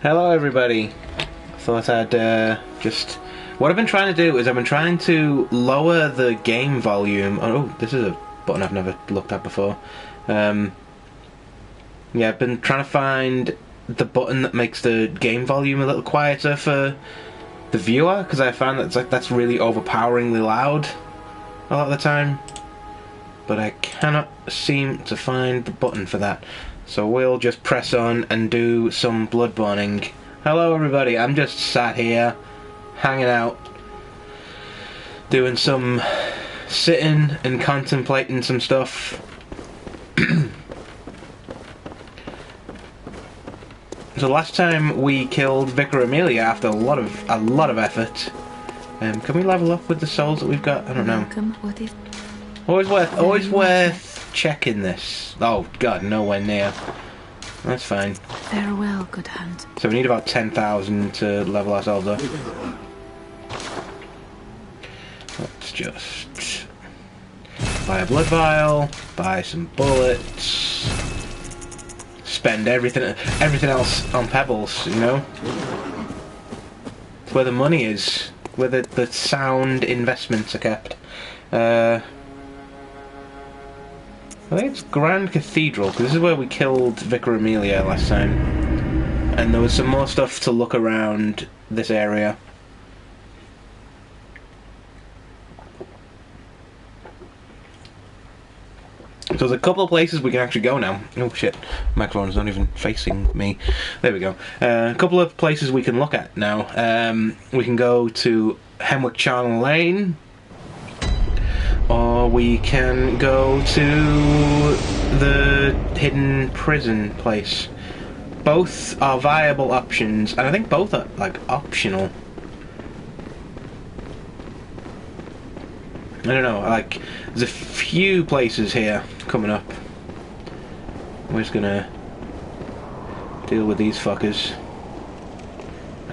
Hello everybody. Thought I'd just... What I've been trying to do is I've been trying to lower the game volume. Oh, this is a button I've never looked at before. Yeah, I've been trying to find the button that makes the game volume a little quieter for the viewer, because I found that it's like that's really overpoweringly loud a lot of the time. But I cannot seem to find the button for that. So we'll just press on and do some Bloodborning. Hello everybody, I'm just sat here, hanging out, doing some sitting and contemplating some stuff. So last time we killed Vicar Amelia after a lot of effort. Can we level up with the souls that we've got? I don't know. What is... Always worth checking this. Oh god, nowhere near. That's fine. Farewell, good hand. So we need about 10,000 to level ourselves up. Let's just buy a blood vial, buy some bullets, spend everything else on pebbles, you know? It's where the money is, where the sound investments are kept. I think it's Grand Cathedral, because this is where we killed Vicar Amelia last time. And there was some more stuff to look around this area. So there's a couple of places we can actually go now. Oh shit, microphone's not even facing me. There we go. A couple of places we can look at now. We can go to Hemwick Charnel Lane. Or we can go to the hidden prison place. Both are viable options, and I think both are, like, optional. I don't know, like, there's a few places here coming up. We're just gonna deal with these fuckers.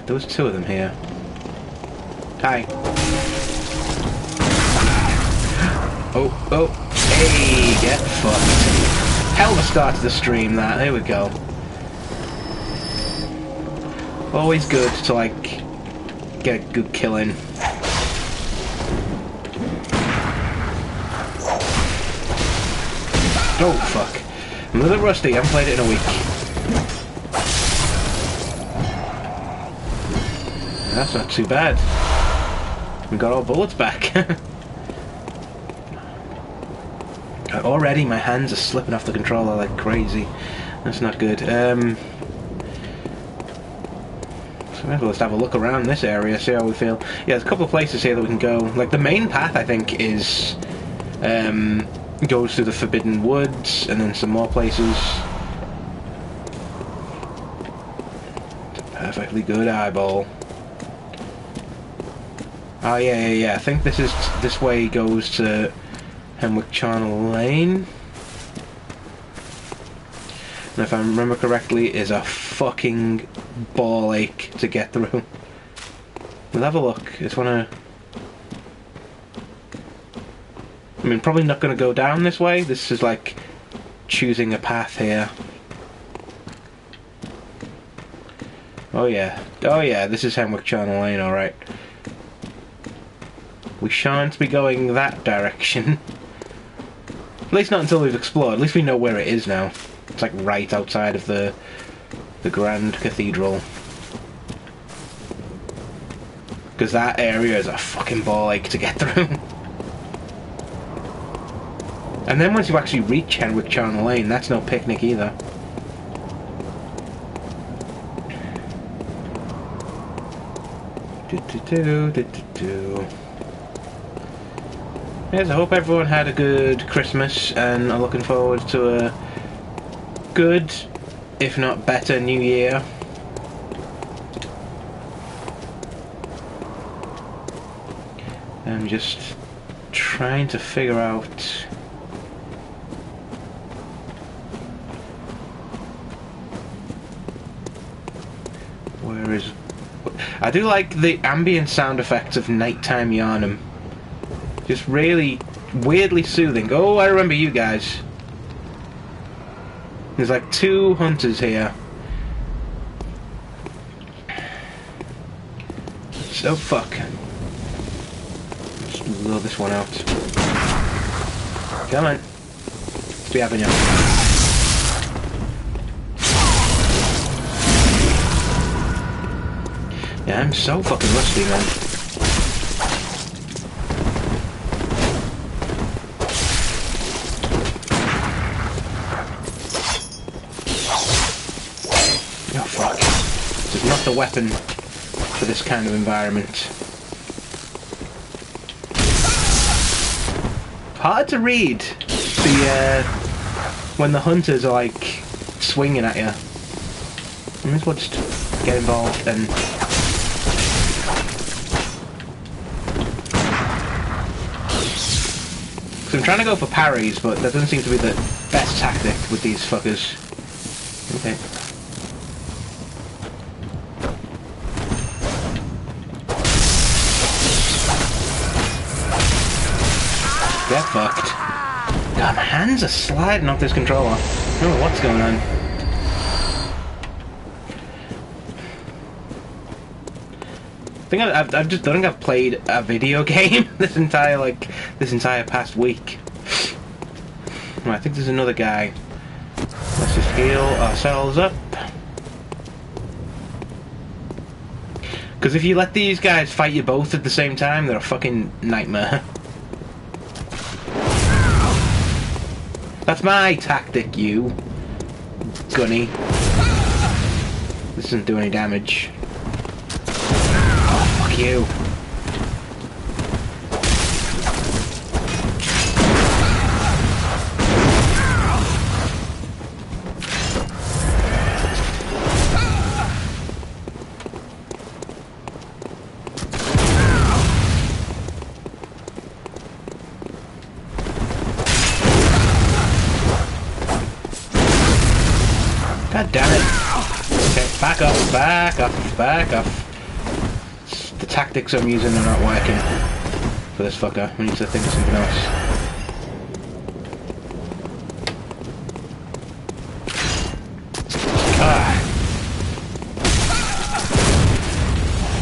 There was two of them here. Hi. Oh, hey, get fucked. Hell of a start to the stream, that. There we go. Always good to, like, get a good kill in. Oh, fuck. I'm a little rusty, I haven't played it in a week. That's not too bad. We got our bullets back. Already my hands are slipping off the controller like crazy. That's not good. So maybe let's have a look around this area, see how we feel. Yeah, there's a couple of places here that we can go. Like the main path I think is goes through the Forbidden Woods and then some more places. It's a perfectly good eyeball. Oh yeah. I think this way goes to Hemwick Charnel Lane. And if I remember correctly, is a fucking ball ache to get through. We'll have a look. Just wanna... I mean, probably not gonna go down this way. This is like choosing a path here. Oh yeah, this is Hemwick Charnel Lane, alright. We shan't be going that direction. At least not until we've explored. At least we know where it is now. It's like right outside of the Grand Cathedral. Because that area is a fucking ball ache to get through. And then once you actually reach Hemwick Charnel Lane, that's no picnic either. Yes, I hope everyone had a good Christmas and are looking forward to a good, if not better, New Year. I'm just trying to figure out where is... I do like the ambient sound effects of nighttime Yarnum. Just really weirdly soothing. Oh, I remember you guys. There's like 2 hunters here. So fuck. Just blow this one out. Come on. Let's be having you. Yeah, I'm so fucking rusty, man. Oh fuck. This is not the weapon for this kind of environment. Hard to read the when the hunters are like swinging at you. I might as well just get involved and I'm trying to go for parries, but that doesn't seem to be the best tactic with these fuckers. Okay. Get fucked. God, my hands are sliding off this controller. I don't know what's going on. I think I've played a video game this entire past week. Right, I think there's another guy. Let's just heal ourselves up. Because if you let these guys fight you both at the same time, they're a fucking nightmare. That's my tactic, you gunny. This doesn't do any damage. Oh, fuck you. God damn it. Okay, back off, back off, back off. The tactics I'm using are not working for this fucker. We need to think of something else. Ah.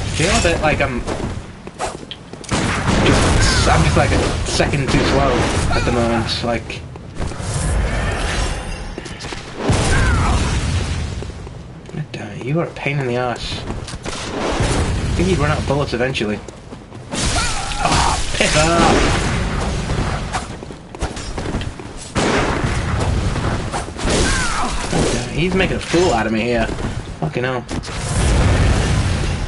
I feel a bit like I'm just like a second too slow at the moment. Like, you are a pain in the ass. I think you'd run out of bullets eventually. Oh, piss off! He's making a fool out of me here. Fucking hell.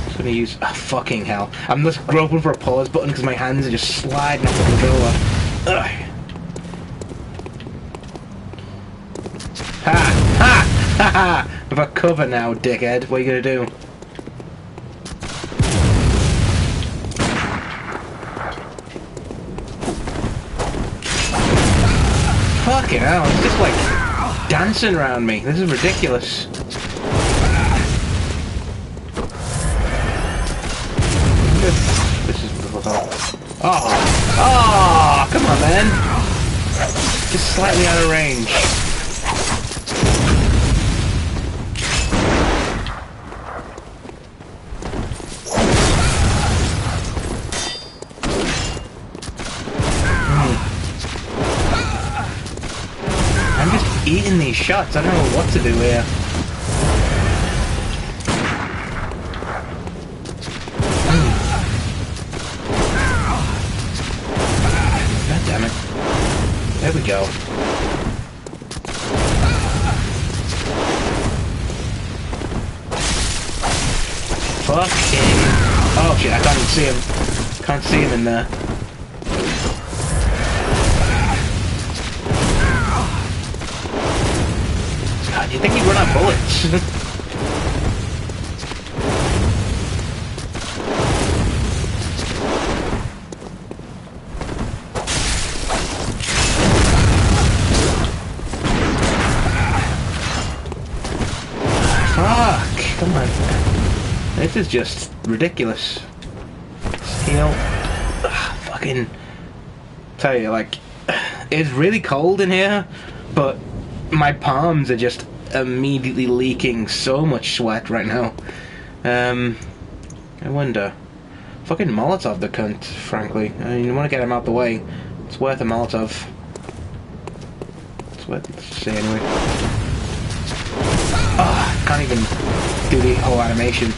Just gonna use... Oh, fucking hell. I'm just groping for a pause button because my hands are just sliding off the controller. Ugh. Ha! Ha! Ha ha! I've got cover now, dickhead. What are you gonna do? Fucking hell, it's just like dancing around me. This is ridiculous. This is... Oh! Oh! Come on, man! Just slightly out of range. Eating these shots, I don't know what to do here. God damn it. There we go. Fucking... Oh shit, I can't even see him. Can't see him in there. You think he'd run out of bullets? Fuck! Come on. This is just ridiculous. Heal. Ugh, fucking... Tell you, like... It's really cold in here, but my palms are just immediately leaking so much sweat right now. I wonder Fucking Molotov the cunt, frankly. I mean, you want to get him out the way. It's worth a Molotov. It's worth it to see anyway. Oh, can't even do the whole animation.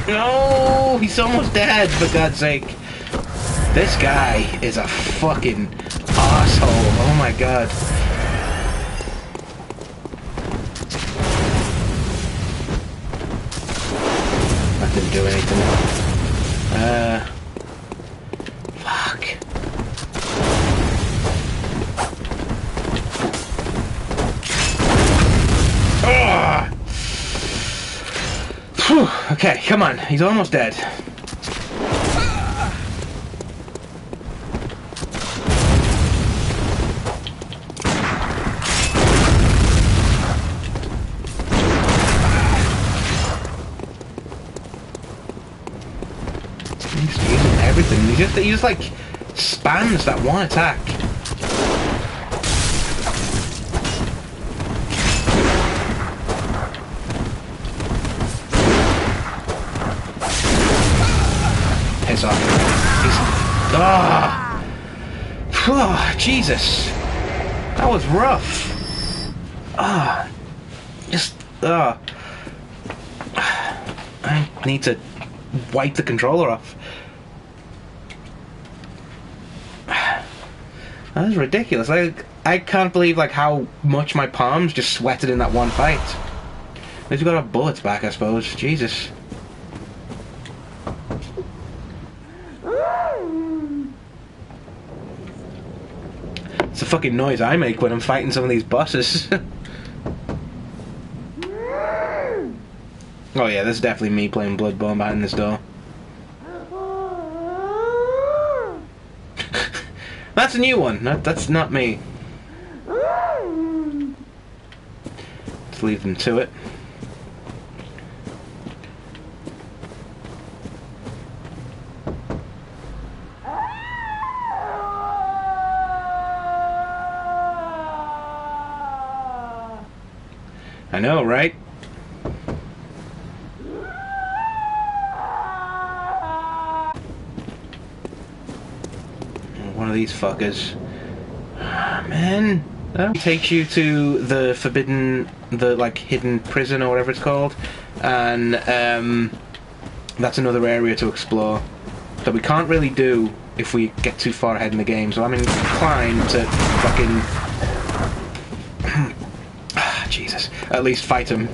No, he's almost dead, for God's sake. This guy is a fucking asshole. Oh my god. That didn't do anything. Fuck. Ugh. Whew. Okay, come on. He's almost dead. He's using everything. He just like spams that one attack. Piss off. Ah! Oh, Jesus. That was rough. Ah. Just. Ah. I need to wipe the controller off. That was ridiculous. I can't believe like how much my palms just sweated in that one fight. At least we got our bullets back, I suppose. Jesus. It's the fucking noise I make when I'm fighting some of these bosses. Oh yeah, this is definitely me playing Bloodborne behind this door. That's a new one. That's not me. Let's leave them to it. I know, right? One of these fuckers. Man. That takes you to the forbidden, like hidden prison or whatever it's called. And that's another area to explore that we can't really do if we get too far ahead in the game. So I'm inclined to fucking Jesus. At least fight him.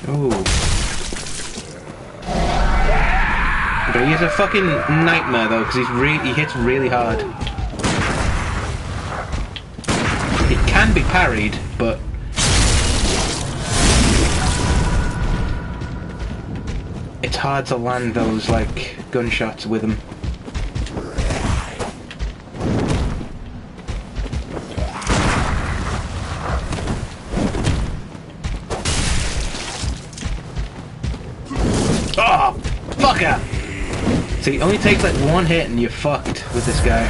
Ooh. But he's a fucking nightmare though, because he hits really hard. He can be parried, but it's hard to land those like gunshots with him. Oh, fucker! See, it only takes like one hit and you're fucked with this guy.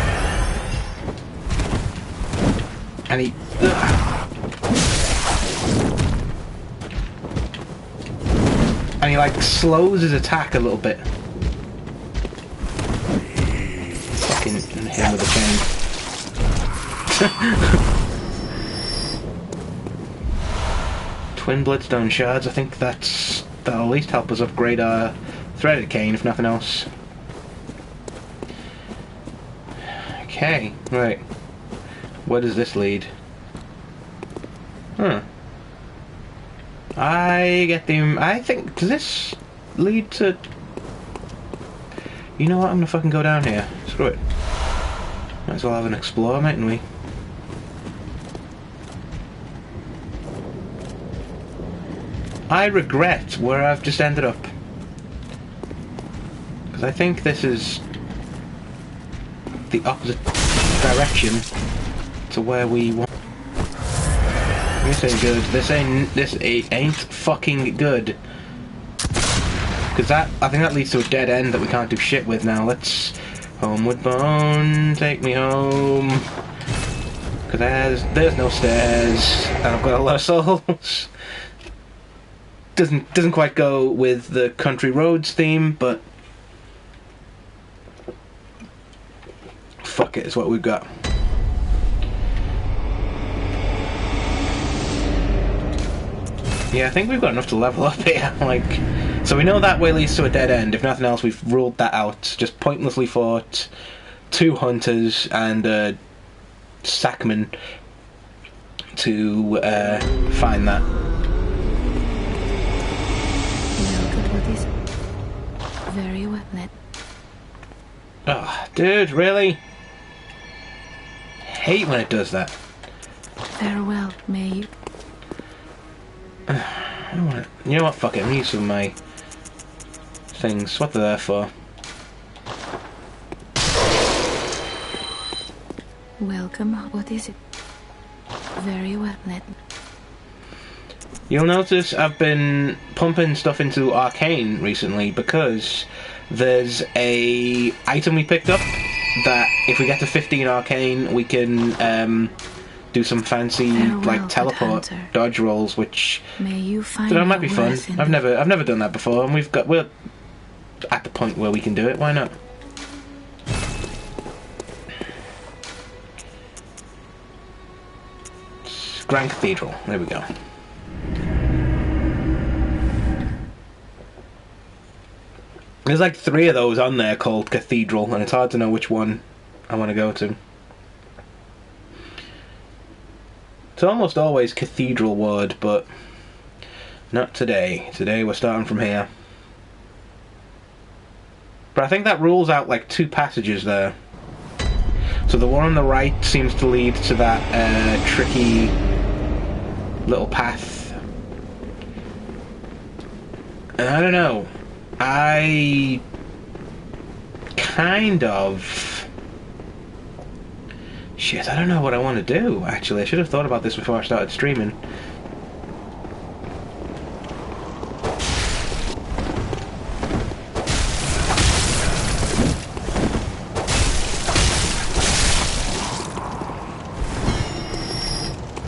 And he... And he like slows his attack a little bit. Fucking hit him with a chain. Twin Bloodstone shards, I think that'll at least help us upgrade our threaded cane, if nothing else. Okay, right. Where does this lead? Huh. I think, does this lead to... You know what, I'm gonna fucking go down here. Screw it. Might as well have an explore, mightn't we? I regret where I've just ended up. Because I think this is the opposite direction to where we want. This ain't good. This ain't fucking good. Because I think that leads to a dead end that we can't do shit with now. Let's homeward bone, take me home. Because there's no stairs, and I've got a lot of souls. Doesn't quite go with the country roads theme, but fuck it, it's what we've got. Yeah, I think we've got enough to level up here. Like, so we know that way leads to a dead end. If nothing else, we've ruled that out. Just pointlessly fought 2 hunters and a sackman to find that. Very well, Ned. Oh, dude, really? Hate when it does that. Farewell, may you. I don't want it. You know what? Fuck it. I'm gonna use some of my things. What they're there for. Welcome. What is it? Very well, Ned. You'll notice I've been pumping stuff into Arcane recently because there's a item we picked up that if we get to 15 Arcane we can do some fancy like teleport dodge rolls, which may you find that might be fun. I've never done that before, and we're at the point where we can do it. Why not? Grand Cathedral. There we go. There's like 3 of those on there called Cathedral, and it's hard to know which one I want to go to. It's almost always Cathedral Ward, but not today. Today we're starting from here. But I think that rules out like 2 passages there. So the one on the right seems to lead to that tricky little path. And I don't know. I kind of... Shit, I don't know what I want to do, actually. I should have thought about this before I started streaming.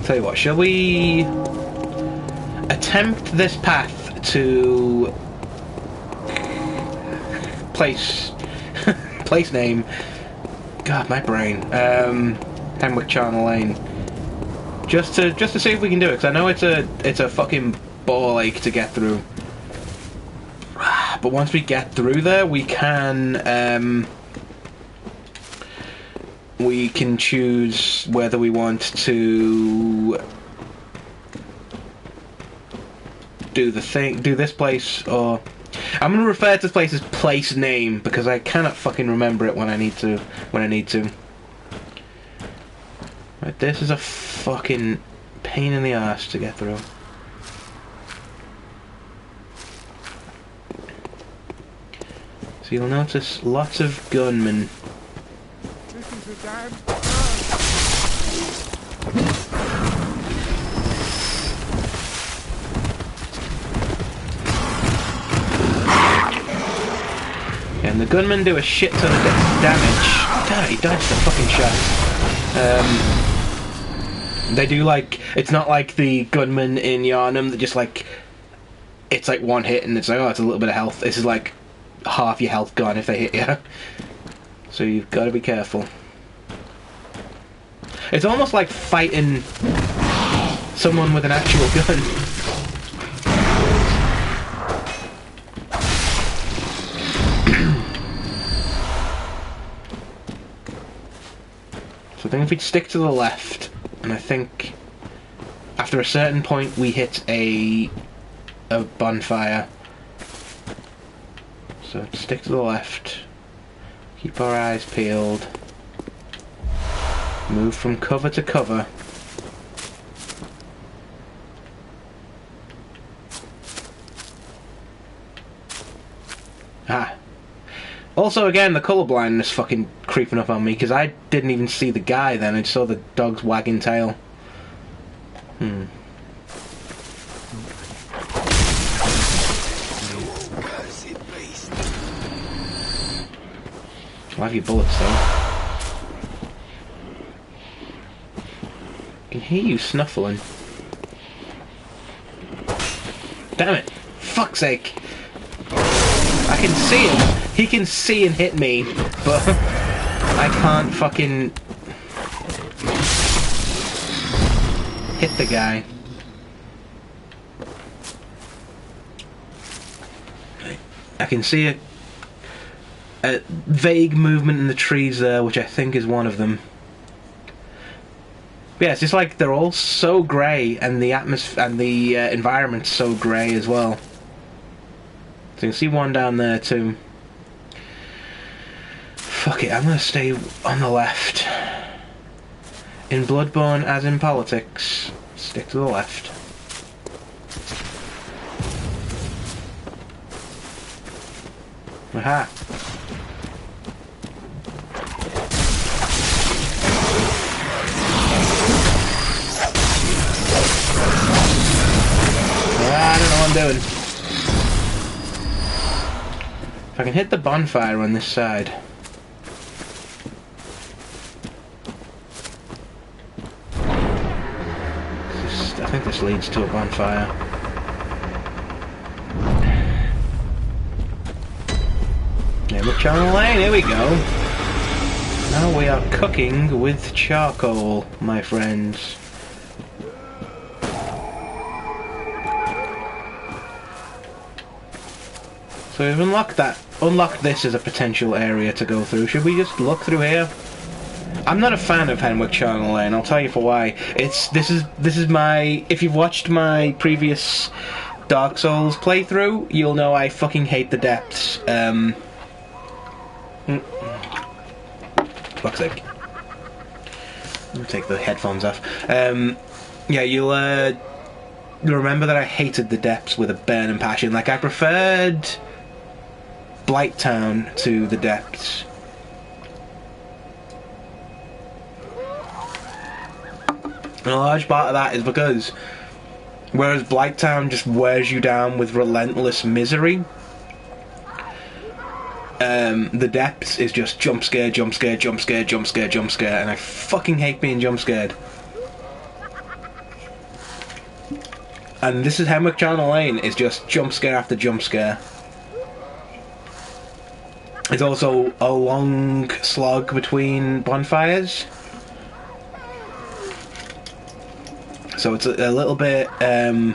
Tell you what, shall we attempt this path to place name? God, my brain. Hemwick Charnel Lane. Just to see if we can do it, because I know it's a fucking ball ache to get through. But once we get through there, we can choose whether we want to do this place, or I'm going to refer to this place as place name because I cannot fucking remember it when I need to. Right, this is a fucking pain in the arse to get through. So you'll notice lots of gunmen. And the gunmen do a shit ton of damage. God, he dodged the fucking shot. They do like... It's not like the gunmen in Yharnam that just like... It's like one hit and it's like, oh, it's a little bit of health. This is like half your health gone if they hit you. So you've got to be careful. It's almost like fighting someone with an actual gun. So I think if we stick to the left, and I think after a certain point we hit a bonfire. So stick to the left. Keep our eyes peeled. Move from cover to cover. Also, again, the colour blindness fucking creeping up on me, because I didn't even see the guy then, I just saw the dog's wagging tail. I'll have your bullets though. I can hear you snuffling. Damn it! Fuck's sake! I can see him! He can see and hit me, but I can't fucking hit the guy. I can see a vague movement in the trees there, which I think is one of them. But yeah, it's just like they're all so grey, and the atmosphere and the environment's so grey as well. So you can see one down there too. Fuck it, I'm gonna stay on the left. In Bloodborne, as in politics, stick to the left. Aha! I don't know what I'm doing. If I can hit the bonfire on this side. I think this leads to a bonfire. Neighbour Channel Lane, here we go. Now we are cooking with charcoal, my friends. So we've unlocked that. Unlocked this as a potential area to go through. Should we just look through here? I'm not a fan of Henwick Charnel Lane. I'll tell you for why. This is my. If you've watched my previous Dark Souls playthrough, you'll know I fucking hate the depths. Fuck's sake. I'll take the headphones off. Yeah, you'll remember that I hated the depths with a burning passion. Like, I preferred Blighttown to the depths. And a large part of that is because whereas Blighttown just wears you down with relentless misery, the depths is just jump scare, jump scare, jump scare, jump scare, jump scare, and I fucking hate being jump scared. And this is Henwick Channel Lane, is just jump scare after jump scare. It's also a long slog between bonfires. So it's a little bit, so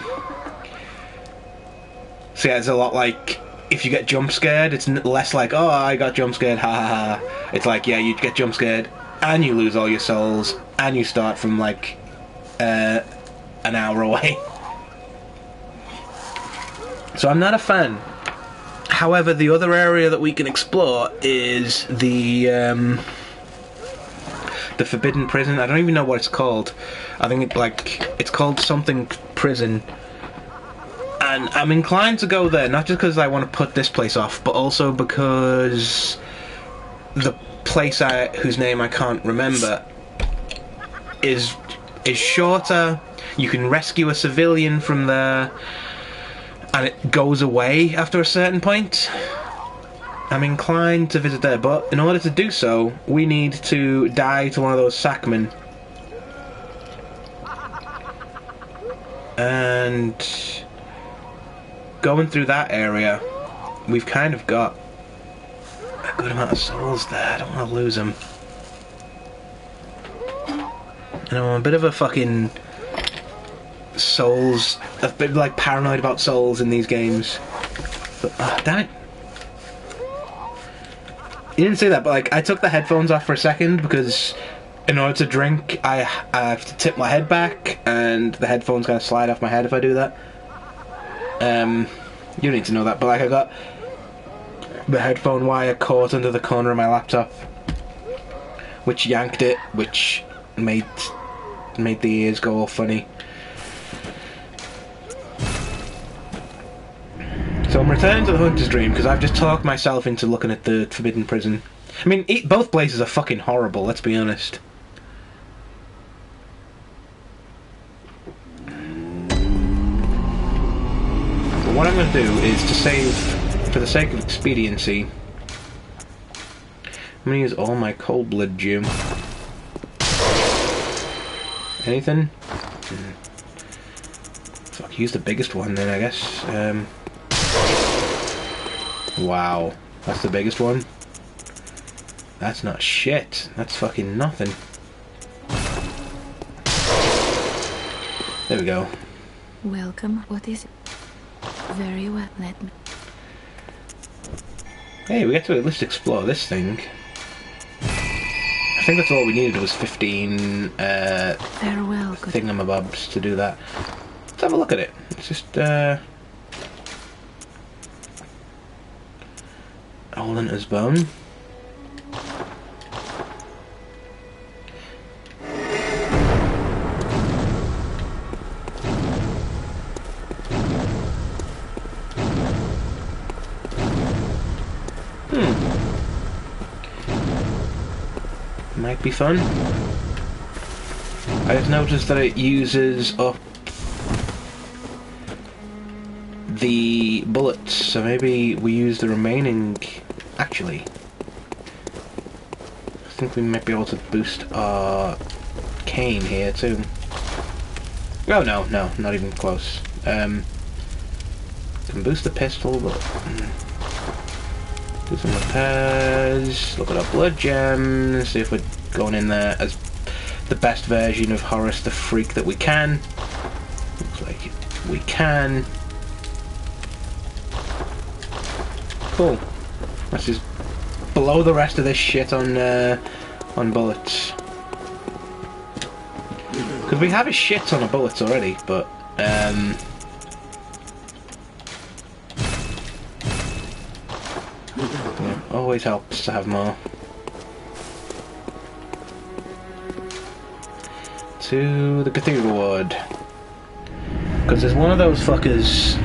yeah, it's a lot like, if you get jump scared, it's less like, oh, I got jump scared, ha ha ha. It's like, yeah, you get jump scared, and you lose all your souls, and you start from like, an hour away. So I'm not a fan. However, the other area that we can explore is the Forbidden Prison. I don't even know what it's called. I think it's called something prison. And I'm inclined to go there, not just because I want to put this place off, but also because the place whose name I can't remember is shorter. You can rescue a civilian from there, and it goes away after a certain point. I'm inclined to visit there, but in order to do so, we need to die to one of those sackmen. And going through that area, we've kind of got a good amount of souls there. I don't want to lose them. And I'm a bit of a fucking souls, a bit like paranoid about souls in these games. But, damn it. You didn't say that, but like, I took the headphones off for a second because in order to drink, I have to tip my head back, and the headphones kind of slide off my head if I do that. You need to know that, but like, I got the headphone wire caught under the corner of my laptop, which yanked it, which made the ears go all funny. So I'm returning to the Hunter's Dream because I've just talked myself into looking at the Forbidden Prison. I mean, both places are fucking horrible, let's be honest. But what I'm going to do is to save, for the sake of expediency, I'm going to use all my cold blood gem. Anything? Fuck, use the biggest one then, I guess. Wow, that's the biggest one? That's not shit. That's fucking nothing. There we go. Welcome. What is it? Very well, let me... Hey, we get to at least explore this thing. I think that's all we needed was 15 Farewell, good... thingamabobs to do that. Let's have a look at it. It's just Holland's bone. Might be fun. I've noticed that it uses up the bullets, so maybe we use the remaining... Actually, I think we might be able to boost our cane here too. Oh no, not even close. Can boost the pistol, but... do some repairs, look at our blood gems, see if we're going in there as the best version of Horace the Freak that we can. Looks like we can. Cool. Let's just blow the rest of this shit on bullets. Because we have a shit ton of bullets already, but yeah, always helps to have more. To the Cathedral Ward. Because there's one of those fuckers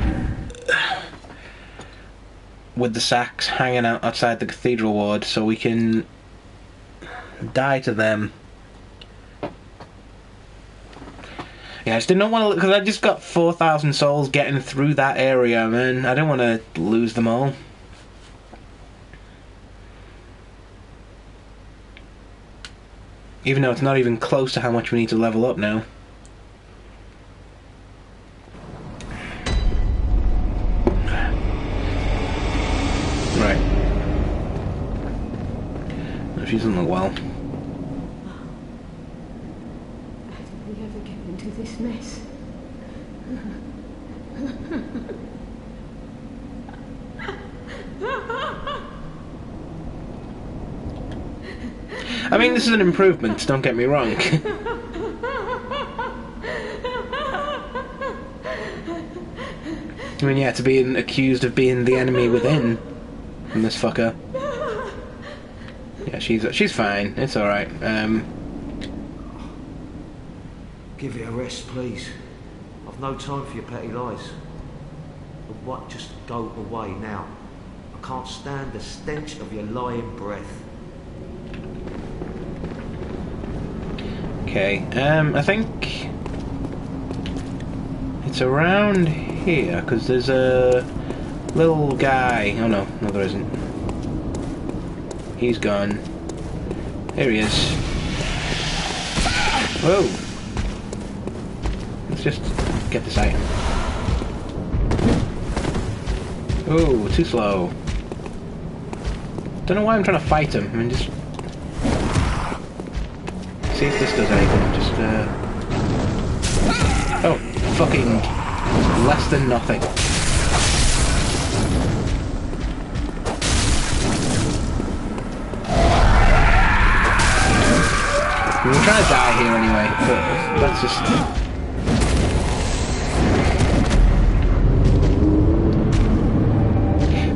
with the sacks hanging out outside the Cathedral Ward, so we can die to them. Yeah, I just did not want to, because I just got 4,000 souls getting through that area, man. I don't want to lose them all. Even though it's not even close to how much we need to level up now. Right. No, she doesn't look well. How did we ever get into this mess? I mean, this is an improvement, don't get me wrong. I mean, yeah, to be accused of being the enemy within from this fucker. Yeah, she's fine. It's alright. Give it a rest, please. I've no time for your petty lies. But what, just go away now. I can't stand the stench of your lying breath. Okay, I think it's around here, because there's a little guy. Oh no, there isn't. He's gone. Here he is. Whoa! Let's just get this item. Oh, too slow. Don't know why I'm trying to fight him. I mean, just... see if this does anything. Just, oh, fucking less than nothing. We're trying to die here anyway, but let's just...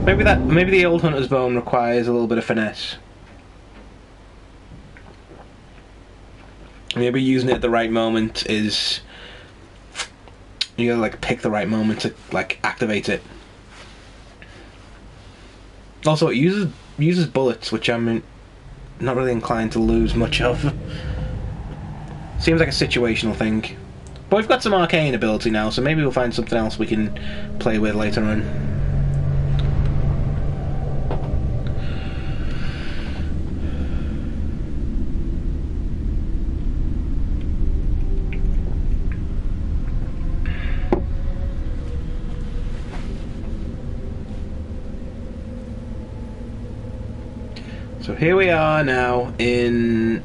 Maybe the old hunter's bone requires a little bit of finesse. Maybe using it at the right moment is... you gotta like pick the right moment to like activate it. Also, it uses bullets, which I'm not really inclined to lose much of. Seems like a situational thing. But we've got some arcane ability now, so maybe we'll find something else we can play with later on. So here we are now in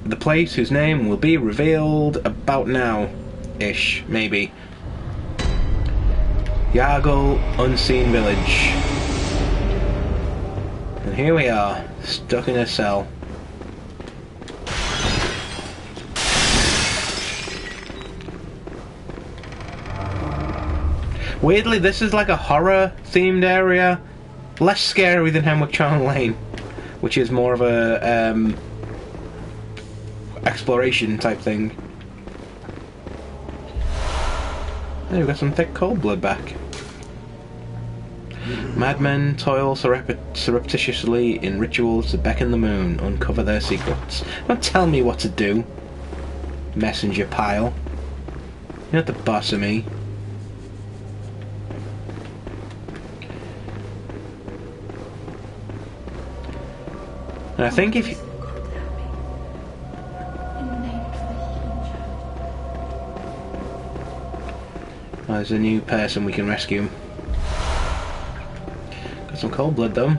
the place whose name will be revealed about now-ish, maybe. Yargle Unseen Village. And here we are, stuck in a cell. Weirdly, this is like a horror-themed area. Less scary than Hemwick Charn Lane, which is more of a exploration type thing. There, we've got some thick cold blood back. Madmen toil surreptitiously in rituals to beckon the moon, uncover their secrets. Don't tell me what to do, messenger pile. You're not the boss of me. And I think if you... Oh, there's a new person we can rescue. Got some cold blood though.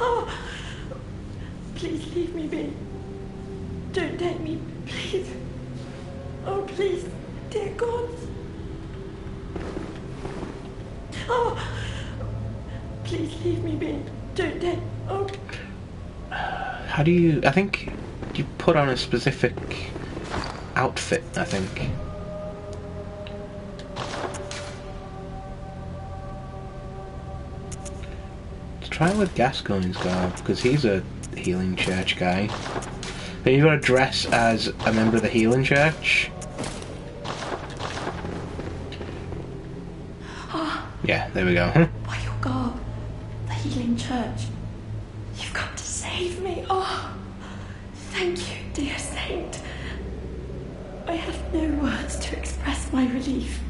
Oh, please leave me be. Don't take me, please. Oh, please, dear God. Oh, please leave me be. Don't take. Oh. How do you... I think you put on a specific outfit, I think. Let's try it with Gascoigne's garb, because he's a healing church guy. Then you've got to dress as a member of the healing church. Yeah, there we go. By your garb, the healing church. You've got to save me. Oh, thank you, dear saint. I have no words to express my relief.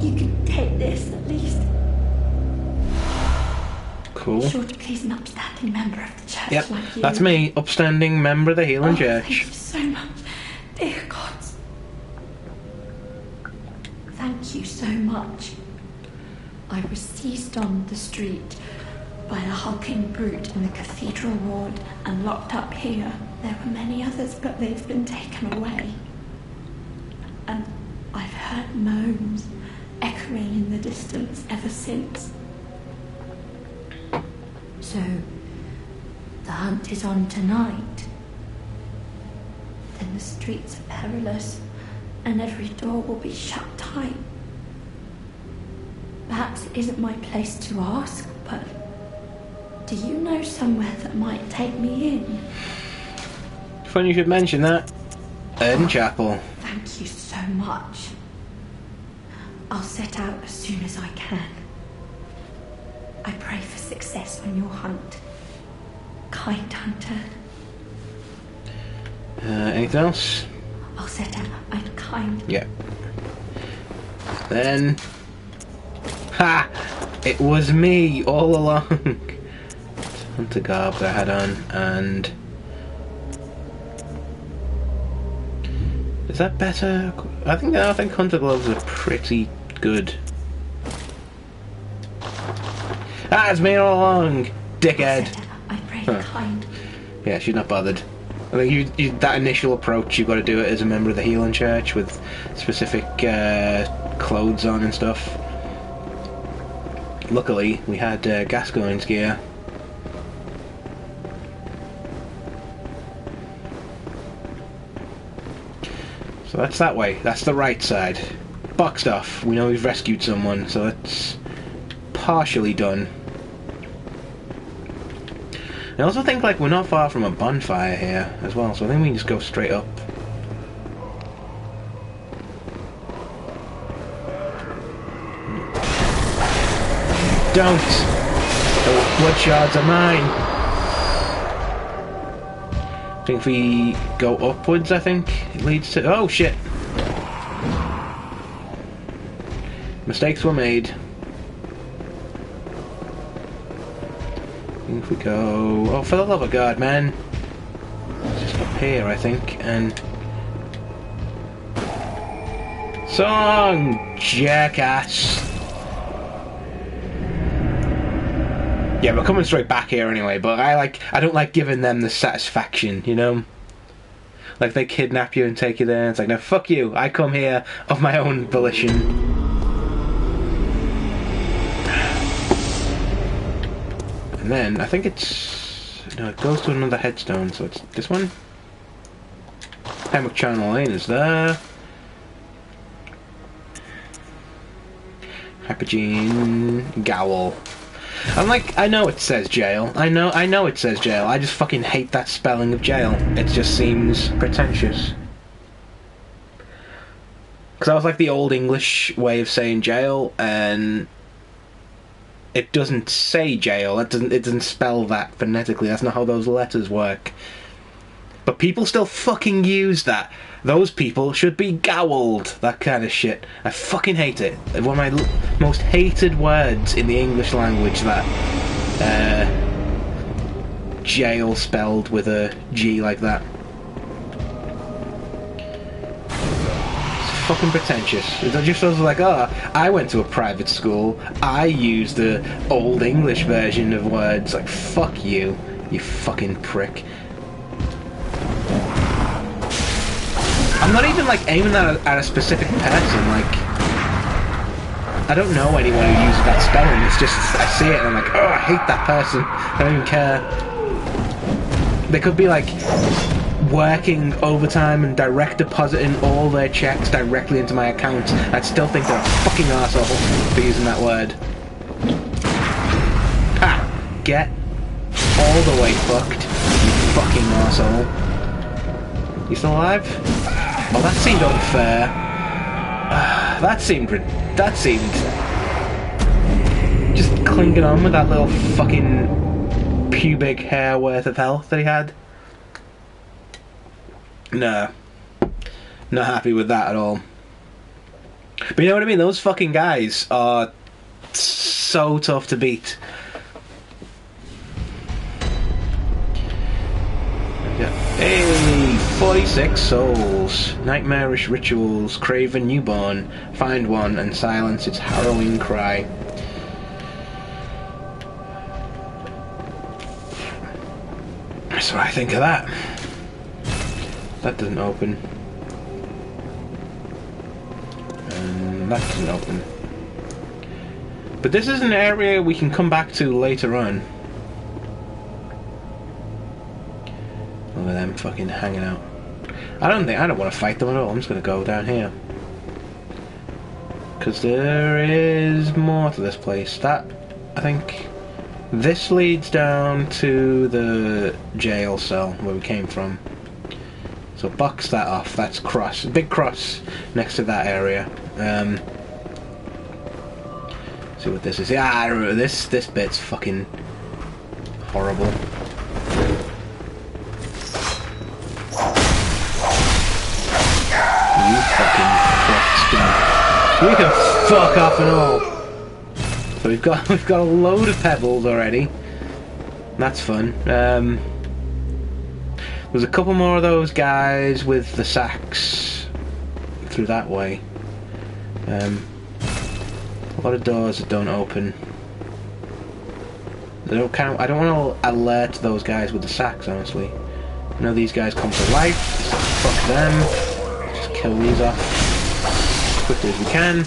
You can take this, at least. Cool. Be sure to please an upstanding member of the church Yep, like you. that's me, upstanding member of the healing church. Thank you so much, dear gods. Thank you so much. I was seized on the street by a hulking brute in the cathedral ward and locked up here. There were many others, but they've been taken away. And I've heard moans echoing in the distance ever since. So, the hunt is on tonight. Then the streets are perilous, and every door will be shut tight. Perhaps it isn't my place to ask, but do you know somewhere that might take me in? Funny you should mention that. Eden Chapel. Thank you so much. I'll set out as soon as I can. I pray for success on your hunt, kind hunter. Anything else? I'll set out. I'm kind. Yeah. Then... Ha! It was me all along! Hunter garb that I had on, and... Is that better? I think Hunter gloves are pretty good. Ah, it's me all along, dickhead. I pray kind. Yeah, she's not bothered. I think that initial approach, you've got to do it as a member of the healing church with specific clothes on and stuff. Luckily, we had Gascoigne's gear. So that's that way. That's the right side. Boxed off. We know we've rescued someone, so that's partially done. I also think like we're not far from a bonfire here as well, so I think we can just go straight up. Don't! The blood shards are mine! I think if we go upwards, I think it leads to... Oh, shit! Mistakes were made. If we go... Oh, for the love of God, man! It's just up here, I think, and... Song! Jackass! Yeah, we're coming straight back here anyway, but I don't like giving them the satisfaction, you know? Like, they kidnap you and take you there, and it's like, no, fuck you, I come here of my own volition. And then, I think it's... No, it goes to another headstone, so it's this one? Pembroke Channel Lane is there. Hypogene Gowl. I'm like, I know it says jail. I know it says jail. I just fucking hate that spelling of jail. It just seems pretentious. Because I was like the old English way of saying jail, and it doesn't say jail. It doesn't spell that phonetically. That's not how those letters work. But people still fucking use that. Those people should be gowled. That kind of shit. I fucking hate it. One of my most hated words in the English language, that jail spelled with a G like that. It's fucking pretentious. It's just sort of like, oh, I went to a private school. I used the old English version of words. Like, fuck you, you fucking prick. I'm not even like aiming that at a specific person, like I don't know anyone who uses that spelling, it's just I see it and I'm like, oh, I hate that person, I don't even care. They could be like working overtime and direct depositing all their checks directly into my account. I'd still think they're a fucking arsehole for using that word. Ha! Get all the way fucked, you fucking arsehole. You still alive? Oh, that seemed unfair. That seemed just clinging on with that little fucking pubic hair worth of health that he had. Nah. Not happy with that at all. But you know what I mean? Those fucking guys are so tough to beat. Hey, 46 souls. Nightmarish rituals. Crave a newborn. Find one and silence its harrowing cry. That's what I think of that. That doesn't open. And that doesn't open. But this is an area we can come back to later on. Look at them fucking hanging out. I don't want to fight them at all. I'm just going to go down here. Because there is more to this place. That, I think, this leads down to the jail cell where we came from. So box that off. That's cross. Big cross next to that area. See what this is. Yeah, I remember this bit's fucking horrible. You fucking fucks. You can fuck off and all. So we've got a load of pebbles already. That's fun. There's a couple more of those guys with the sacks through that way. A lot of doors that don't open. They don't count. I don't want to alert those guys with the sacks, honestly. I know these guys come to life, so fuck them. Just kill these off as quickly as we can.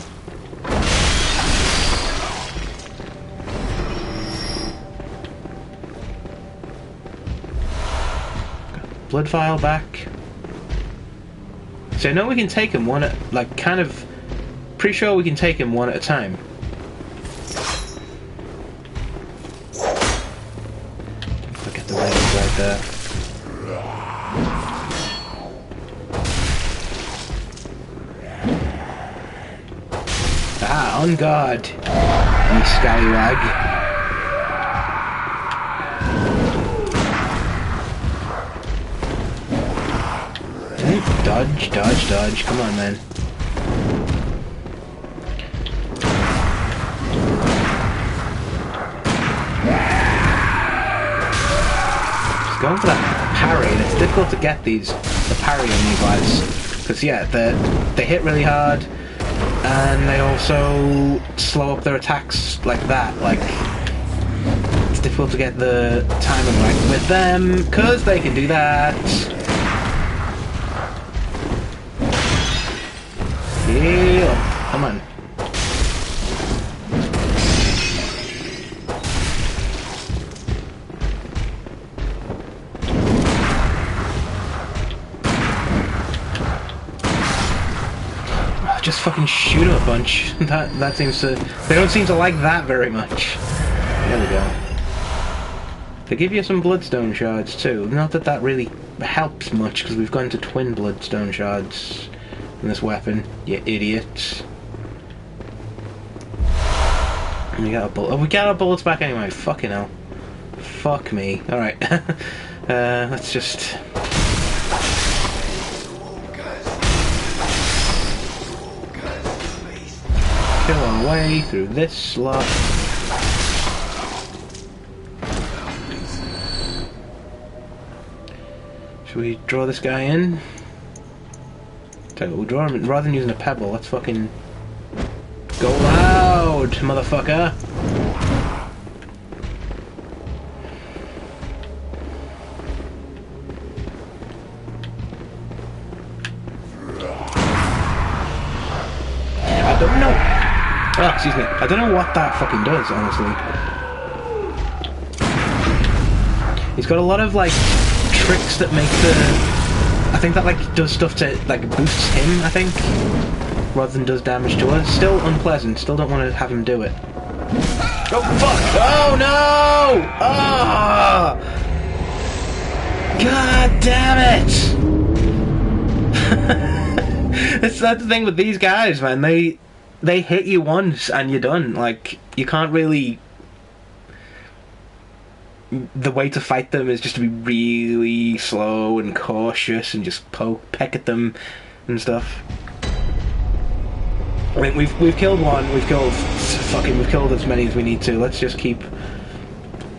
Blood vial back. So I know we can take them one at, like, kind of, pretty sure we can take them one at a time. Look at the legs right there. Ah, on guard. You scallywag. Dodge, dodge, dodge. Come on, man. Just going for that parry, and it's difficult to get the parry on these guys. Because, yeah, they hit really hard, and they also slow up their attacks like that. Like, it's difficult to get the timing right with them, because they can do that. Heal. Come on. Just fucking shoot him a bunch. That seems to... They don't seem to like that very much. There we go. They give you some bloodstone shards too. Not that that really helps much, because we've gone to twin bloodstone shards in this weapon, you idiot. And we got a bullet. Oh, we got our bullets back anyway. Fucking hell. Fuck me. Alright. Let's just... kill our way through this slot. Should we draw this guy in? Tell you what, we'll draw him in. Rather than using a pebble, let's fucking go loud, motherfucker. I don't know. Oh, excuse me. I don't know what that fucking does, honestly. He's got a lot of, like, tricks that make the... I think that, like, does stuff to, like, boosts him, I think, rather than does damage to us. Still unpleasant. Still don't want to have him do it. Oh, fuck! Oh, no! Oh! God damn it! That's the thing with these guys, man. They hit you once and you're done. Like, you can't really... The way to fight them is just to be really slow and cautious and just peck at them and stuff. I mean, we've killed one. We've killed as many as we need to. Let's just keep...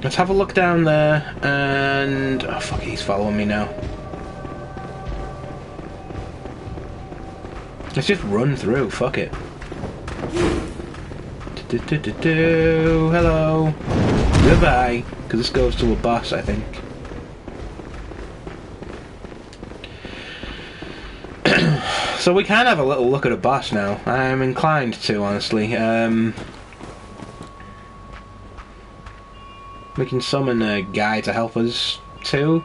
Let's have a look down there and... Oh, fuck, he's following me now. Let's just run through. Fuck it. Hello. Goodbye. Because this goes to a boss, I think. So we can have a little look at a boss now. I'm inclined to, honestly. We can summon a guy to help us too.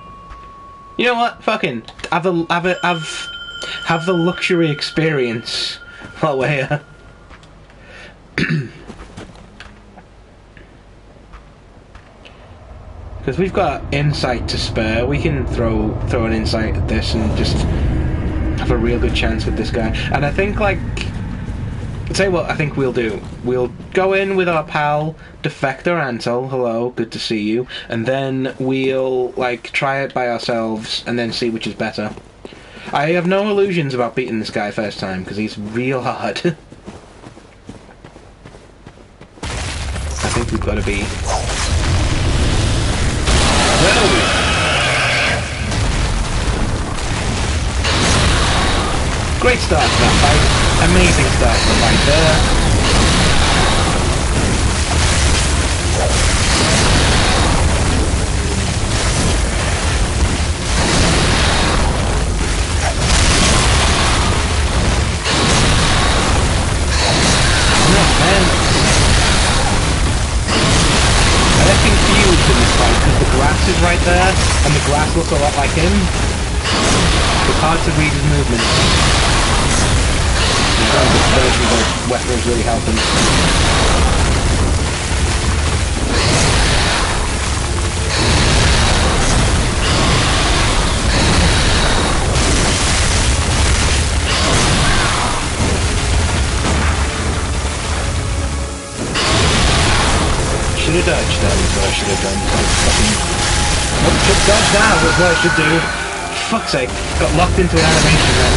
You know what? Fucking have the luxury experience while we're here. Because we've got insight to spare, we can throw an insight at this and just have a real good chance with this guy. And I think, like, I'll tell you what I think we'll do. We'll go in with our pal, Defector Ansel, hello, good to see you, and then we'll, like, try it by ourselves and then see which is better. I have no illusions about beating this guy first time, because he's real hard. I think we've got to be... Great start to that fight. Amazing start to the fight there. No, man. I get confused in this fight because the grass is right there and the grass looks a lot like him. It's hard to read his movements. This version of the weapon is really helping. should have dodged that, is what I should have done. Nope, should dodge now, is what I should do. Fuck's sake, got locked into an animation then.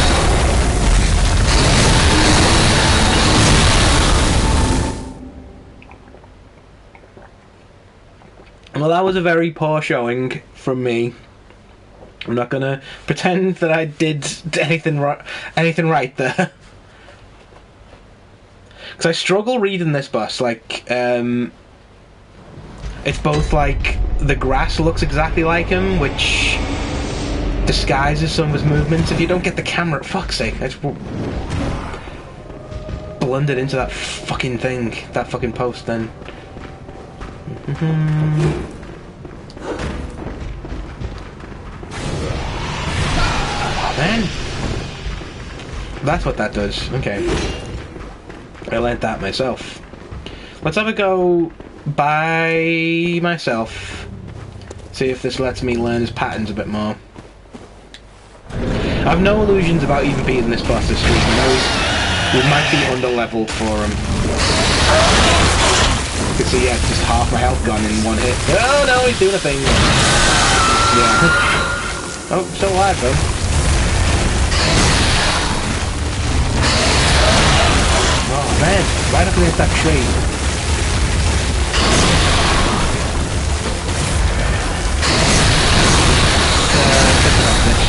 Well, that was a very poor showing from me. I'm not gonna pretend that I did anything right there. Because I struggle reading this boss, like, it's both like, the grass looks exactly like him, which disguises some of his movements. If you don't get the camera, fuck's sake, I just blundered into that fucking thing, that fucking post then. Man, that's what that does. Okay, I learnt that myself. Let's have a go by myself. See if this lets me learn his patterns a bit more. I've no illusions about even beating this boss this week. I know we might be under-leveled for him. You can see, yeah, just half my health gone in one hit. Oh no, he's doing a thing. Yeah. Oh, still alive though. Oh man, right up against that tree. Think about this.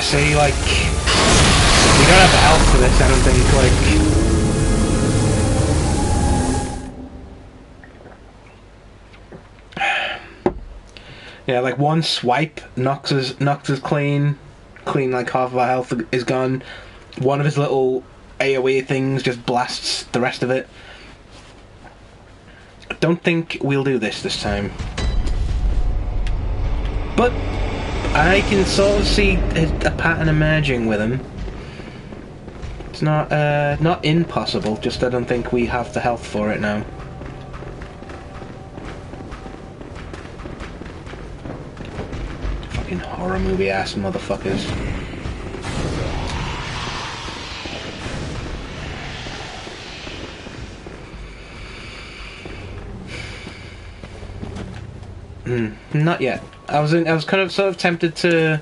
See, like, we don't have the health for this, I don't think, like... Yeah, like, one swipe knocks us clean, like, half of our health is gone. One of his little AoE things just blasts the rest of it. I don't think we'll do this time. But I can sort of see a pattern emerging with him. It's not impossible, just I don't think we have the health for it now. Fucking horror movie ass motherfuckers. Not yet. I was kind of sort of tempted to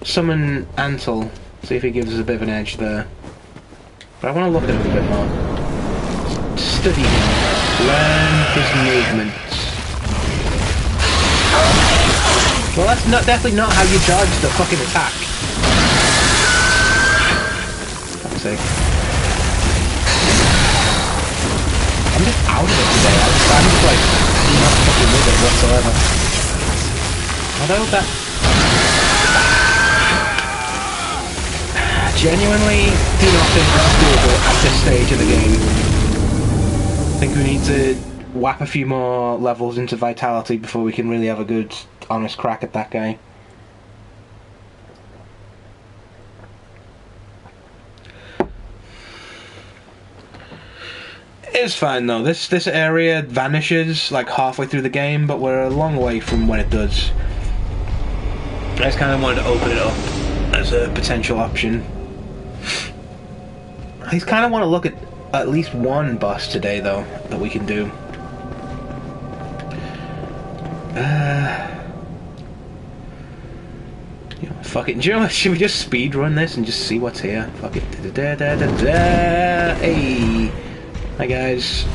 summon Antle, see if he gives us a bit of an edge there. But I want to look at him a bit more. Study him. Learn his movements. Well, that's definitely not how you dodge the fucking attack. For fuck's sake. I'm just out of it today. I'm just like not fucking with it whatsoever. Although that genuinely do not think this is doable at this stage of the game. I think we need to whap a few more levels into Vitality before we can really have a good, honest crack at that guy. It's fine though. This area vanishes like halfway through the game, but we're a long way from when it does. I just kind of wanted to open it up as a potential option. I just kind of want to look at least one boss today, though, that we can do. You know, fuck it. Do you know what? Should we just speed run this and just see what's here? Fuck it. Hey, hi guys.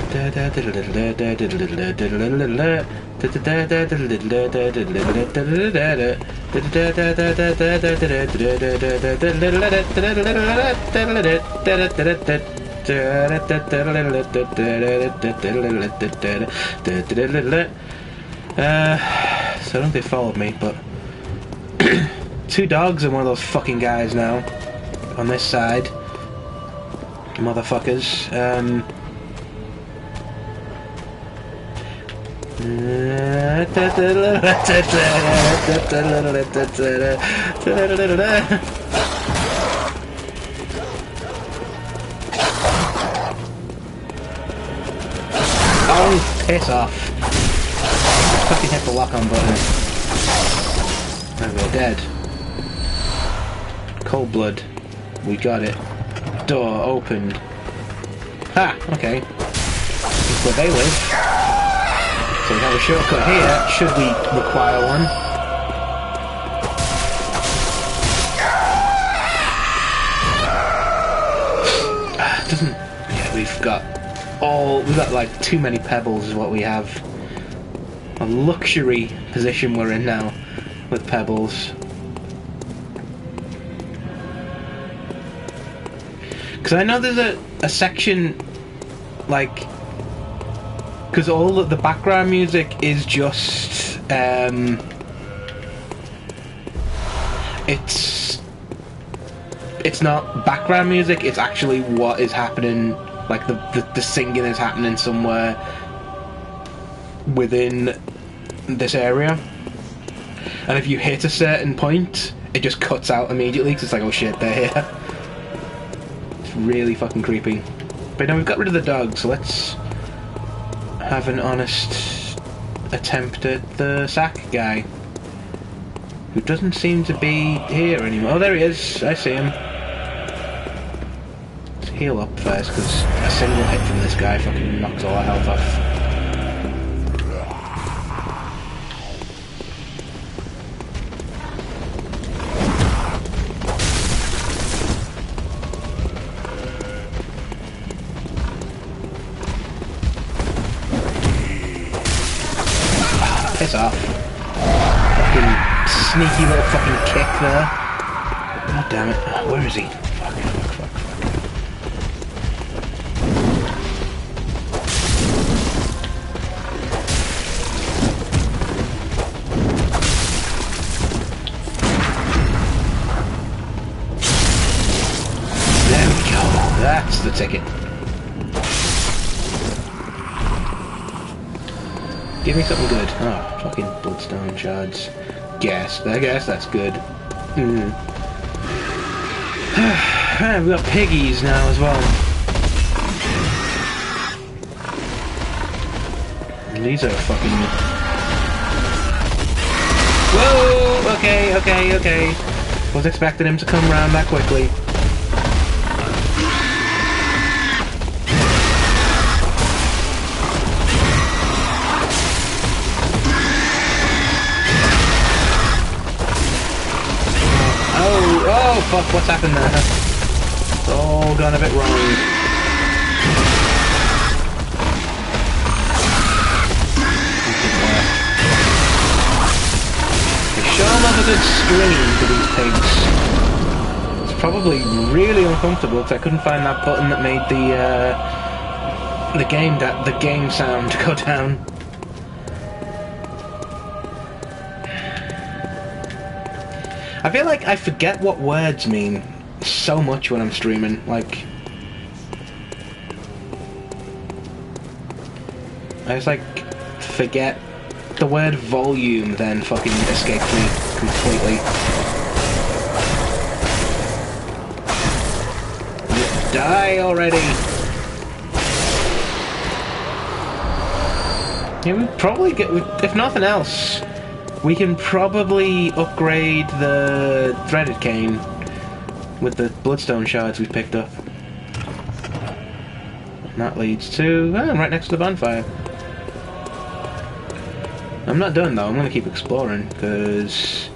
So I don't think they followed me, but two dogs and one of those fucking guys now on this side, motherfuckers. Oh, piss off. Fucking hit the lock-on button. And we're dead. Cold blood. We got it. Door opened. Ha! Okay. That's where they live. So we have a shortcut here, should we require one. Doesn't... Yeah, we've got like too many pebbles is what we have. A luxury position we're in now with pebbles. Because I know there's a section, like, because all of the background music is just, it's not background music, it's actually what is happening, like the singing is happening somewhere within this area. And if you hit a certain point, it just cuts out immediately, because it's like, oh shit, they're here. Really fucking creepy. But now we've got rid of the dog, so let's have an honest attempt at the sack guy, who doesn't seem to be here anymore. Oh, there he is. I see him. Let's heal up first, because a single hit from this guy fucking knocks all our health off. Piss off. Fucking sneaky little fucking kick there. God damn it. Where is he? Fuck. There we go. That's the ticket. Give me something good. Oh, fucking bloodstone shards. Gas. I guess that's good. We've got piggies now as well. And these are fucking... Whoa! Okay. Was expecting him to come round that quickly. Oh fuck, what's happened there? It's all gone a bit wrong. They sure love a good scream for these pigs. It's probably really uncomfortable because I couldn't find that button that made the game sound go down. I feel like I forget what words mean so much when I'm streaming, like... I just, like, forget the word volume then fucking escapes me completely. Die already! Yeah, we probably get... if nothing else... we can probably upgrade the threaded cane with the bloodstone shards we've picked up. And that leads to... oh, right next to the bonfire. I'm not done though, I'm going to keep exploring, because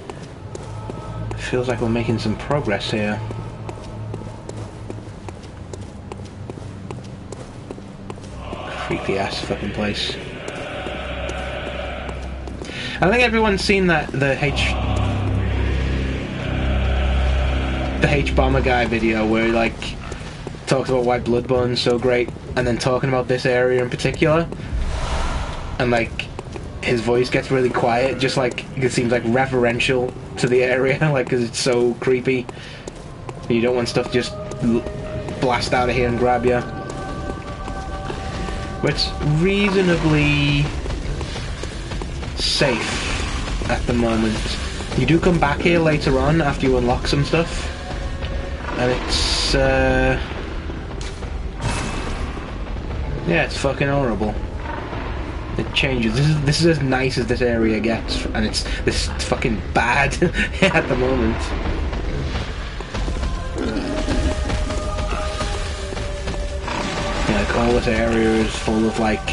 it feels like we're making some progress here. Creepy ass fucking place. I think everyone's seen that the H-Bomber guy video where he, like, talks about why Bloodborne's so great, and then talking about this area in particular, and, like, his voice gets really quiet, just like, it seems, like, reverential to the area, like, because it's so creepy, and you don't want stuff to just blast out of here and grab you. But it's reasonably safe at the moment. You do come back here later on after you unlock some stuff, and it's yeah, it's fucking horrible. It changes. This is as nice as this area gets, and it's this fucking bad at the moment. Like all this area is full of like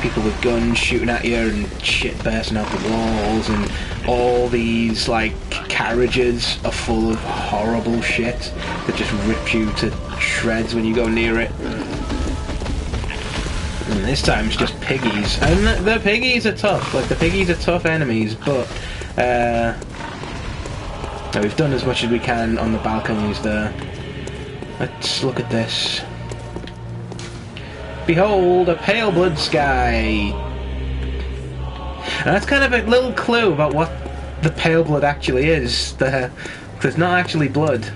people with guns shooting at you and shit bursting out the walls, and all these like carriages are full of horrible shit that just rip you to shreds when you go near it. And this time it's just piggies, and the piggies are tough. Like the piggies are tough enemies, but we've done as much as we can on the balconies there. Let's look at this. Behold, a pale blood sky! And that's kind of a little clue about what the pale blood actually is. There's not actually blood.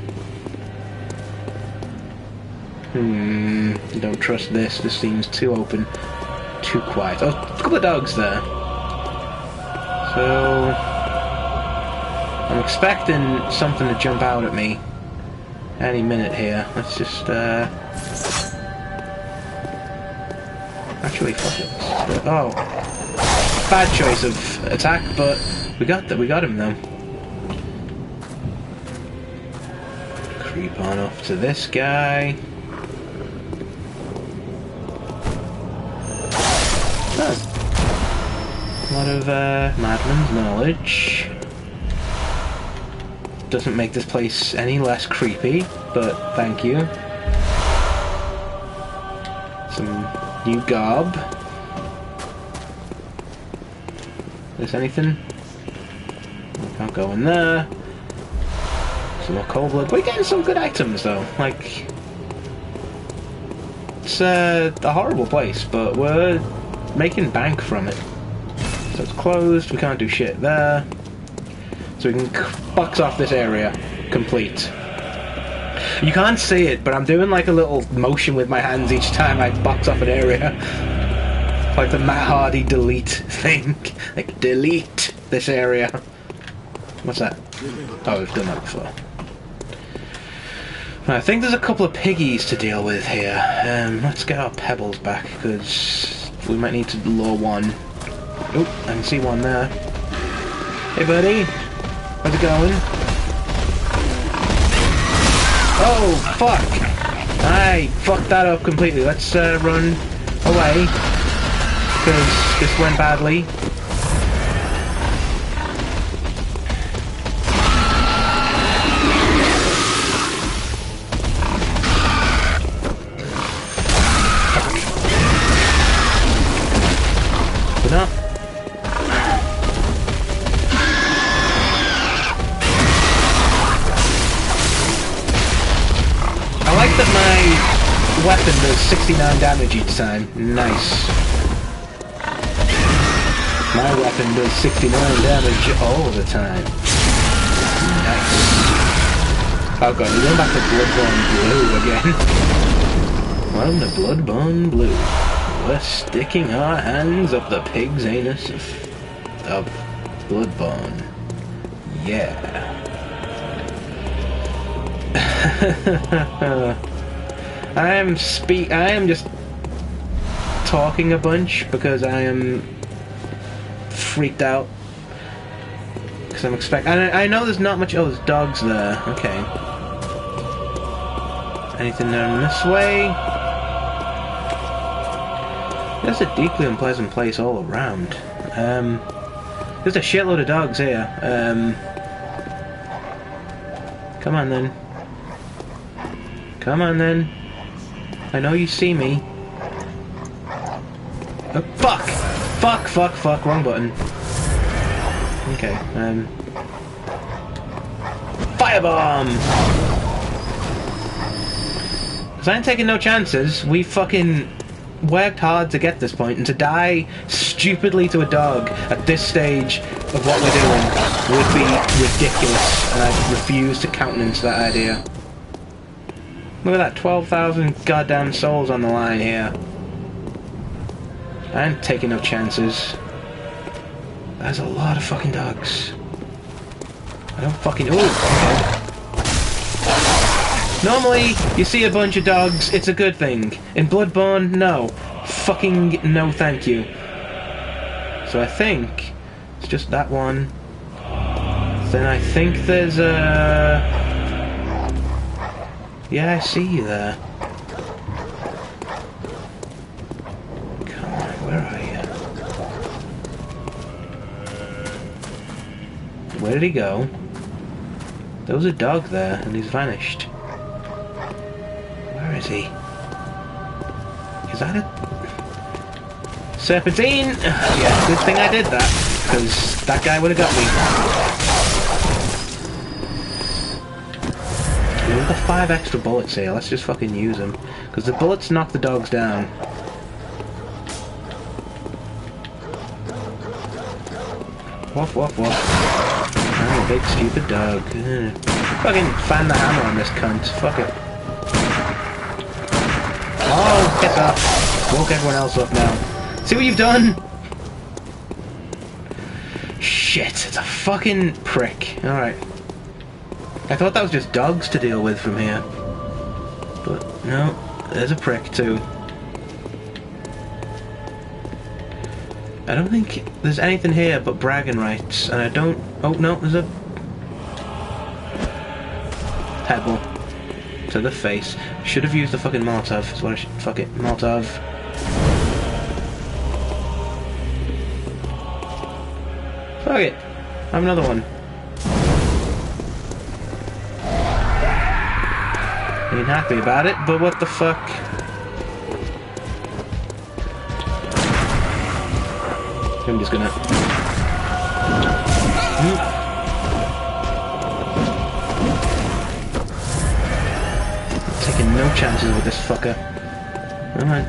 Don't trust this. This seems too open. Too quiet. Oh, a couple of dogs there. So I'm expecting something to jump out at me any minute here. Let's just actually, fuck it. Oh, bad choice of attack, but we got him though. Creep on up to this guy. Oh. A lot of Madeline's knowledge. Doesn't make this place any less creepy, but thank you. Some new garb. Is anything? Can't go in there. Some more cold blood. We're getting some good items though. Like, it's a horrible place, but we're making bank from it. So it's closed. We can't do shit there. So we can box off this area complete. You can't see it, but I'm doing like a little motion with my hands each time I box off an area. Like the Matt Hardy delete thing. Like, delete this area. What's that? Oh, we've done that before. I think there's a couple of piggies to deal with here. Let's get our pebbles back, because we might need to lure one. Oh, I can see one there. Hey buddy, how's it going? Oh, fuck! I fucked that up completely. Let's run away, because this went badly. Up. I like that my weapon does 69 damage each time. Nice. My weapon does 69 damage all the time. Nice. Oh god, we're going back to Bloodborne Blue again. Welcome to Bloodborne Blue. We're sticking our hands up the pig's anus of Bloodborne. Yeah. I am just talking a bunch because I am freaked out. Because I'm expecting. I know there's not much. Oh, there's dogs there. Okay. Anything down this way? That's a deeply unpleasant place all around. There's a shitload of dogs here. Come on then. Come on then. I know you see me. Oh, fuck! Fuck, fuck, fuck, wrong button. Okay, Firebomb! Because I ain't taking no chances. We fucking worked hard to get this point, and to die stupidly to a dog at this stage of what we're doing would be ridiculous, and I refuse to countenance that idea. Look at that, 12,000 goddamn souls on the line here. I ain't taking no chances. There's a lot of fucking dogs. I don't fucking... Ooh, okay. Normally, you see a bunch of dogs, it's a good thing. In Bloodborne, no. Fucking no thank you. So I think it's just that one. Then I think there's a... Yeah, I see you there. Come on, where are you? Where did he go? There was a dog there, and he's vanished. Where is he? Is that it? Serpentine! Yeah, good thing I did that, because that guy would have got me. We've got 5 extra bullets here, let's just fucking use them. Because the bullets knock the dogs down. Woof woof woof. I'm a big stupid dog. Fucking fan the hammer on this cunt, fuck it. Oh, piss off. Woke everyone else up now. See what you've done? Shit, it's a fucking prick. Alright. I thought that was just dogs to deal with from here. But no, there's a prick too. I don't think there's anything here but bragging rights, and I don't... Oh no, there's a... pebble. To the face. Should have used the fucking Molotov, is what I should... Fuck it, Molotov. Fuck it. Have another one. Ain't happy about it, but what the fuck? I'm just gonna... Taking no chances with this fucker. Come on.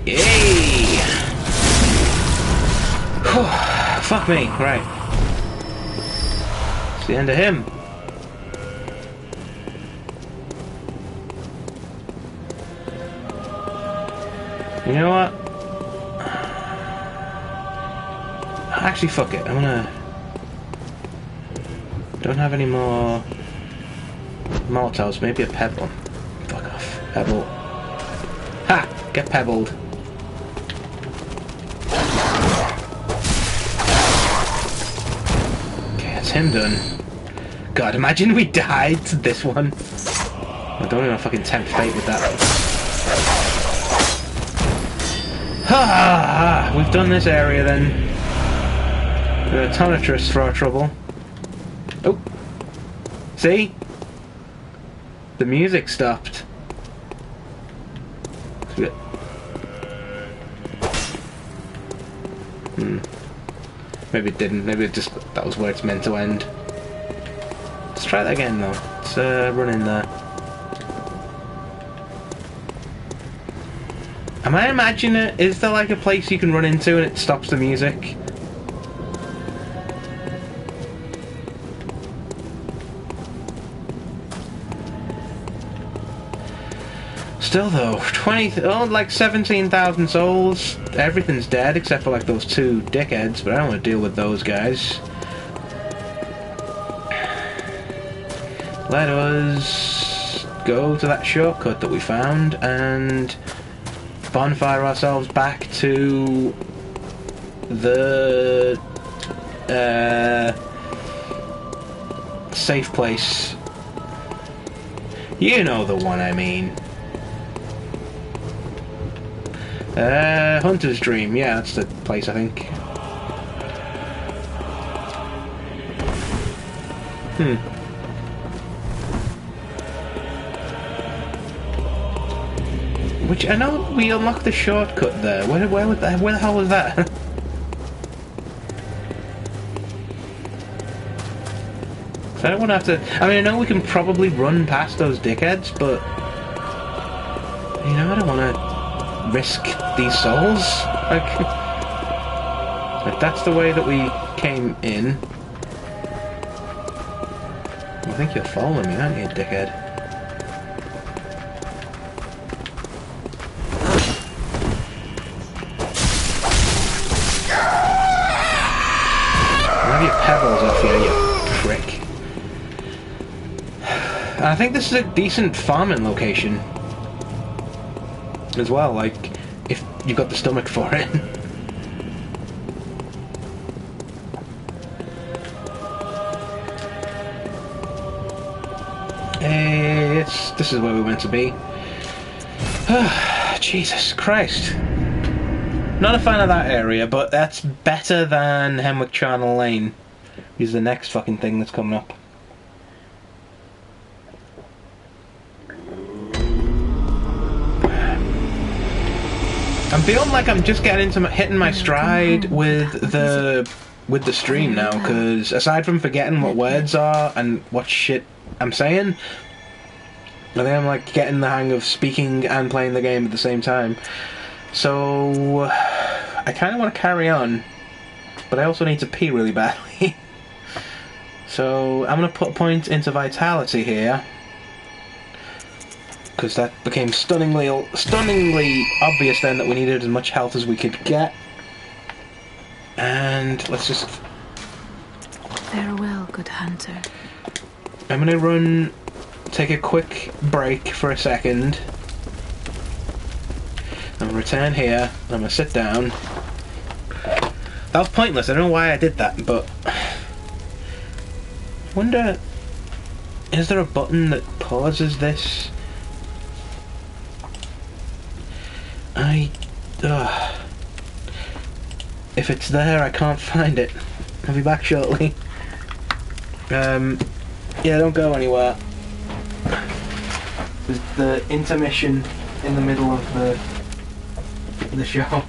Yay! Whew. Fuck me, right. It's the end of him. You know what? Actually, fuck it. I'm gonna... Don't have any more... Molotovs. Maybe a pebble. Fuck off. Pebble. Ha! Get pebbled. Okay, that's him done. God, imagine we died to this one. I don't even fucking tempt fate with that. Ha! We've done this area then. The Tonatrus for our trouble. Oh! See? The music stopped. Maybe it didn't. Maybe it just... That was where it's meant to end. Let's try that again though. Let's run in there. Am I imagining it? Is there like a place you can run into and it stops the music? Still though, like 17,000 souls. Everything's dead except for like those 2 dickheads, but I don't want to deal with those guys. Let us go to that shortcut that we found and bonfire ourselves back to the safe place. You know the one I mean. Hunter's Dream, yeah, that's the place I think. Which, I know we unlocked the shortcut there. Where the hell was that? So I don't want to have to... I mean, I know we can probably run past those dickheads, but... You know, I don't want to risk these souls. Like that's the way that we came in. I think you're following me, aren't you, dickhead? Have your pebbles off you, you prick. And I think this is a decent farming location as well, like, if you've got the stomach for it. This is where we meant to be. Jesus Christ. Not a fan of that area, but that's better than Hemwick Charnel Lane, which is the next fucking thing that's coming up. I'm feeling like I'm just getting into hitting my stride with the stream now, because aside from forgetting what words are and what shit I'm saying, I think I'm like getting the hang of speaking and playing the game at the same time. So I kind of want to carry on, but I also need to pee really badly. So I'm going to put a point into vitality here, because that became stunningly obvious then that we needed as much health as we could get. And let's just... Farewell, good hunter. I'm gonna take a quick break for a second. I'm gonna return here, and I'm gonna sit down. That was pointless, I don't know why I did that, but... I wonder... Is there a button that pauses this? If it's there, I can't find it. I'll be back shortly. Yeah, don't go anywhere. There's the intermission in the middle of the show.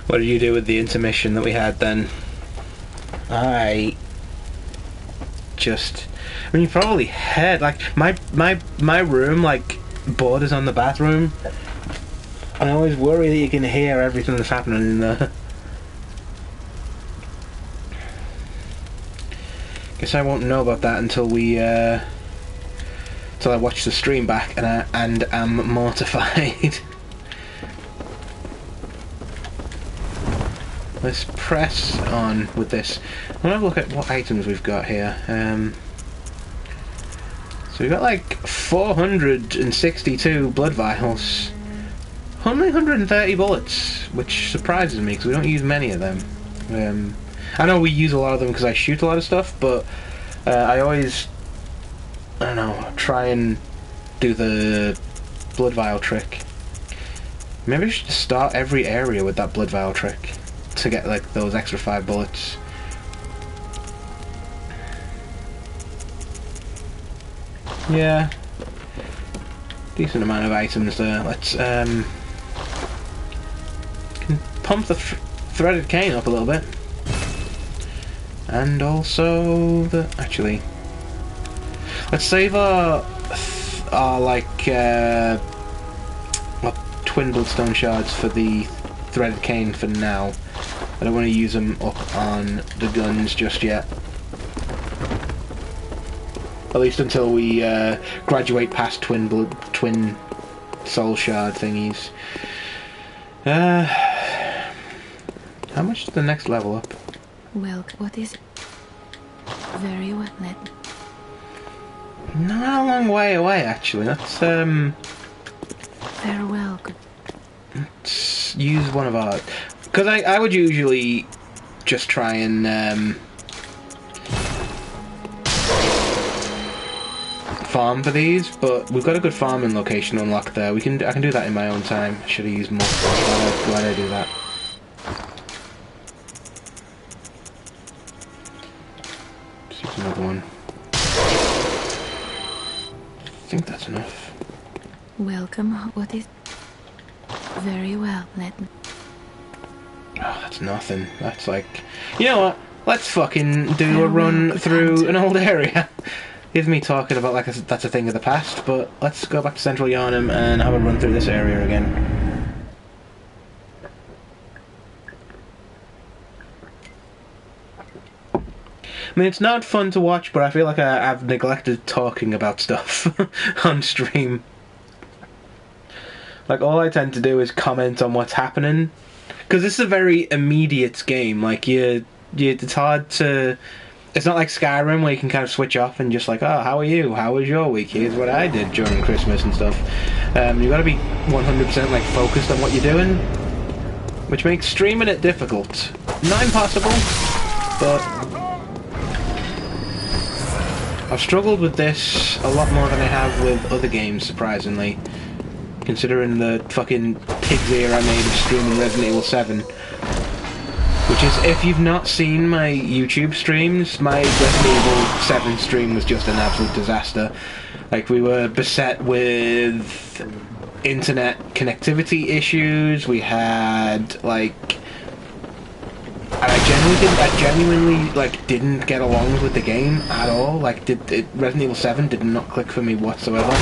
What did you do with the intermission that we had then? I mean, you probably heard, like, my room, like, borders on the bathroom. And I always worry that you can hear everything that's happening in there. Guess I won't know about that until we till I watch the stream back, and am mortified. Let's press on with this. I'm gonna have a look at what items we've got here. So we've got like 462 blood vials, only 130 bullets, which surprises me because we don't use many of them. I know we use a lot of them because I shoot a lot of stuff, but I always, I don't know, try and do the blood vial trick. Maybe I should start every area with that blood vial trick to get like those extra 5 bullets. Yeah, decent amount of items there. Let's can pump the threaded cane up a little bit, and also the let's save our like our twin bloodstone shards for the threaded cane for now. I don't want to use them up on the guns just yet. At least until we graduate past twin soul shard thingies. How much is the next level up? Well, what is it? Very well, let me. Not a long way away, actually. Let's Farewell. let's use one of our, because I would usually just try and farm for these, but we've got a good farming location unlocked there. I can do that in my own time. I should have used more. Why did I do that? Let's use another one. I think that's enough. Welcome. What is? Very well, let me. Oh, that's nothing. That's like, you know what? Let's fucking do a run through an old area. Here's me talking about like that's a thing of the past, but let's go back to Central Yharnam and have a run through this area again. I mean, it's not fun to watch, but I feel like I've neglected talking about stuff on stream. Like, all I tend to do is comment on what's happening, because this is a very immediate game. Like, it's hard to... It's not like Skyrim where you can kind of switch off and just like, oh, how are you? How was your week? Here's what I did during Christmas and stuff. You got to be 100% like focused on what you're doing, which makes streaming it difficult. Not impossible, but I've struggled with this a lot more than I have with other games, surprisingly, considering the fucking pig's ear I made of streaming Resident Evil 7. Which is, if you've not seen my YouTube streams, my Resident Evil 7 stream was just an absolute disaster. Like, we were beset with internet connectivity issues, we had, like... And I genuinely like, didn't get along with the game at all. Like, Resident Evil 7 did not click for me whatsoever.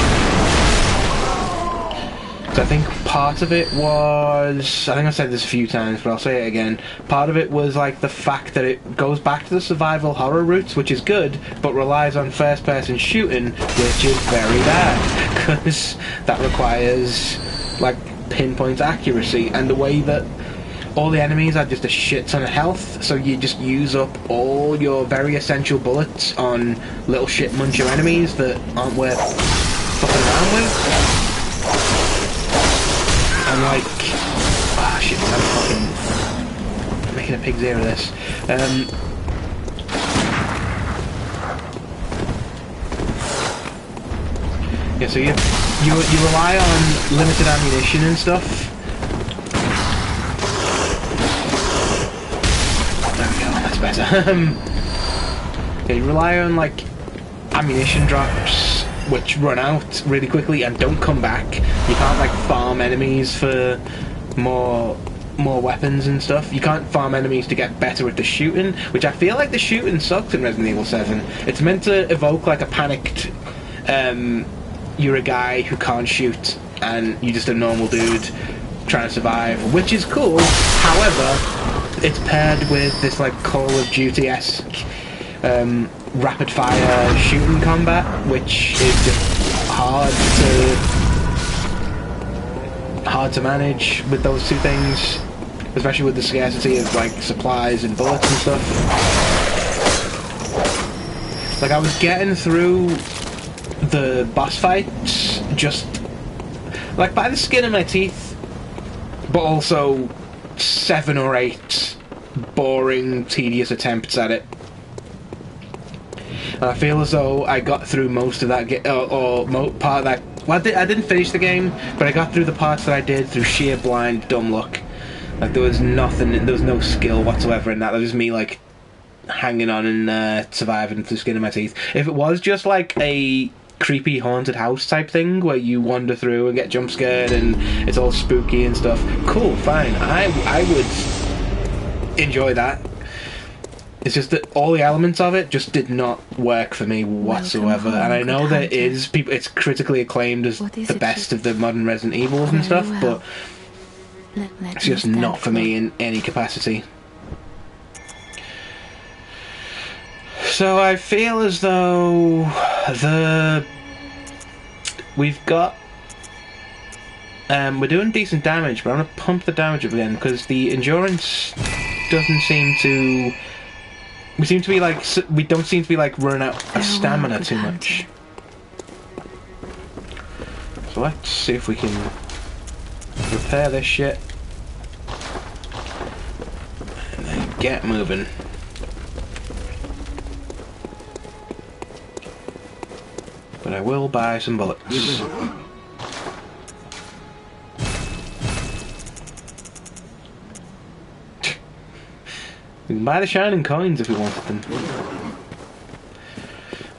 So I think part of it was, I think I've said this a few times, but I'll say it again, part of it was like the fact that it goes back to the survival horror roots, which is good, but relies on first person shooting, which is very bad, because that requires like pinpoint accuracy, and the way that all the enemies are just a shit ton of health, so you just use up all your very essential bullets on little shit muncher enemies that aren't worth fucking around with. I'm like, ah, shit, I'm fucking making a pig's ear of this. Yeah, so you rely on limited ammunition and stuff. There we go, that's better. Yeah, you rely on like ammunition drops, which run out really quickly and don't come back. You can't like farm enemies for more weapons and stuff. You can't farm enemies to get better at the shooting, which I feel like the shooting sucks in Resident Evil 7. It's meant to evoke like a panicked, you're a guy who can't shoot and you're just a normal dude trying to survive, which is cool. However, it's paired with this like Call of Duty-esque rapid fire shooting combat, which is just hard to manage with those two things, especially with the scarcity of like supplies and bullets and stuff. Like I was getting through the boss fights just like by the skin of my teeth, but also 7 or 8 boring, tedious attempts at it. And I feel as though I got through most of that part of that. Well, I didn't finish the game, but I got through the parts that I did through sheer blind dumb luck. Like there was nothing, there was no skill whatsoever in that. That was me like hanging on and surviving through the skin of my teeth. If it was just like a creepy haunted house type thing where you wander through and get jump scared and it's all spooky and stuff, cool, fine. I would enjoy that. It's just that all the elements of it just did not work for me whatsoever. Home, and I know there hunter. is people. It's critically acclaimed as What is the it best you- of the modern Resident Evils and Very stuff, well. but Let it's me just stand not for me it. in any capacity. So I feel as though we've got we're doing decent damage, but I'm gonna pump the damage up again because the endurance doesn't seem to. We don't seem to be like running out of Farewell, stamina good too hunter. much. So let's see if we can repair this shit and then get moving. But I will buy some bullets. We can buy the shining coins if we wanted them.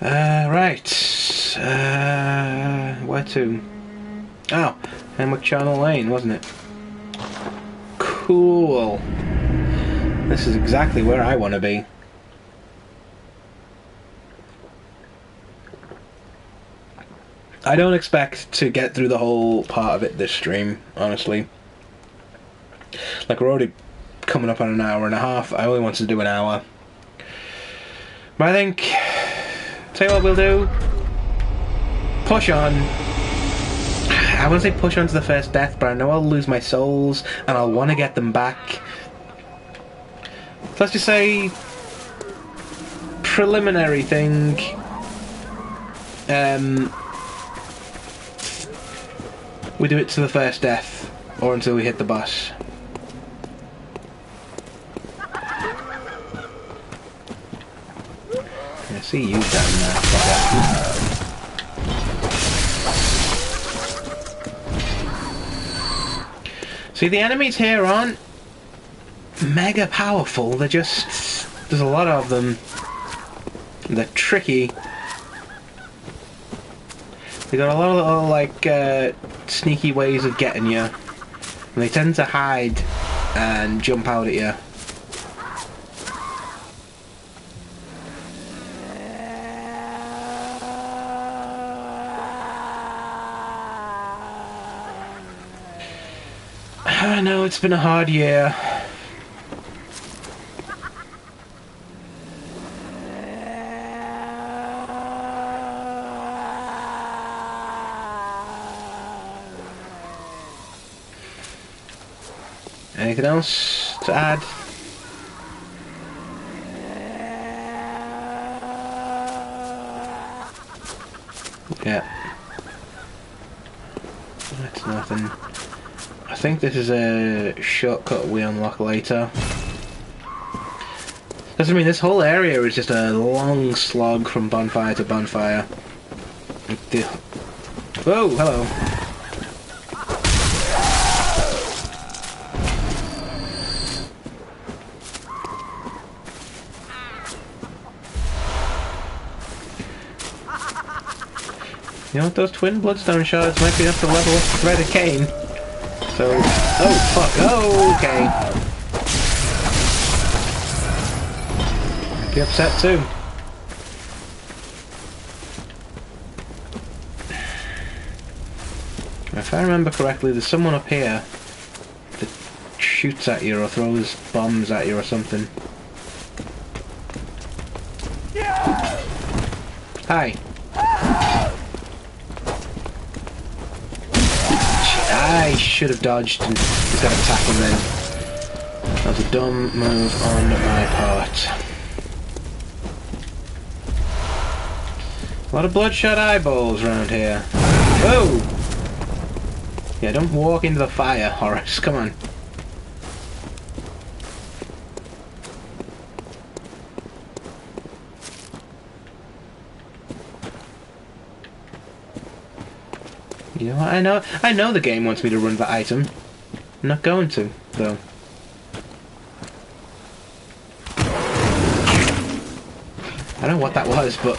Right. Where to? Oh, Hemwick Channel Lane, wasn't it? Cool. This is exactly where I want to be. I don't expect to get through the whole part of it this stream, honestly. Like, we're already coming up on an hour and a half. I only wanted to do an hour. But I think... Tell you what we'll do. Push on. I want to say push on to the first death, but I know I'll lose my souls, and I'll want to get them back. So let's just say... Preliminary thing... we do it to the first death, or until we hit the boss. I see you down there. See, the enemies here aren't mega powerful, they're just... There's a lot of them. They're tricky. They got a lot of little, like, sneaky ways of getting you. And they tend to hide and jump out at you. I know, it's been a hard year. Anything else to add? Yeah. That's nothing. I think this is a shortcut we unlock later. Because I mean, this whole area is just a long slog from bonfire to bonfire. Whoa, hello. You know what, those twin bloodstone shards might be enough to level up the thread of Cain. So, oh fuck, oh, okay. I'd be upset too. If I remember correctly, there's someone up here that shoots at you or throws bombs at you or something. Hi. I should have dodged and instead of attacking then. That was a dumb move on my part. A lot of bloodshot eyeballs around here. Whoa! Yeah, don't walk into the fire, Horace. Come on. You know what? I know the game wants me to run that item. I'm not going to, though. I don't know what that was, but...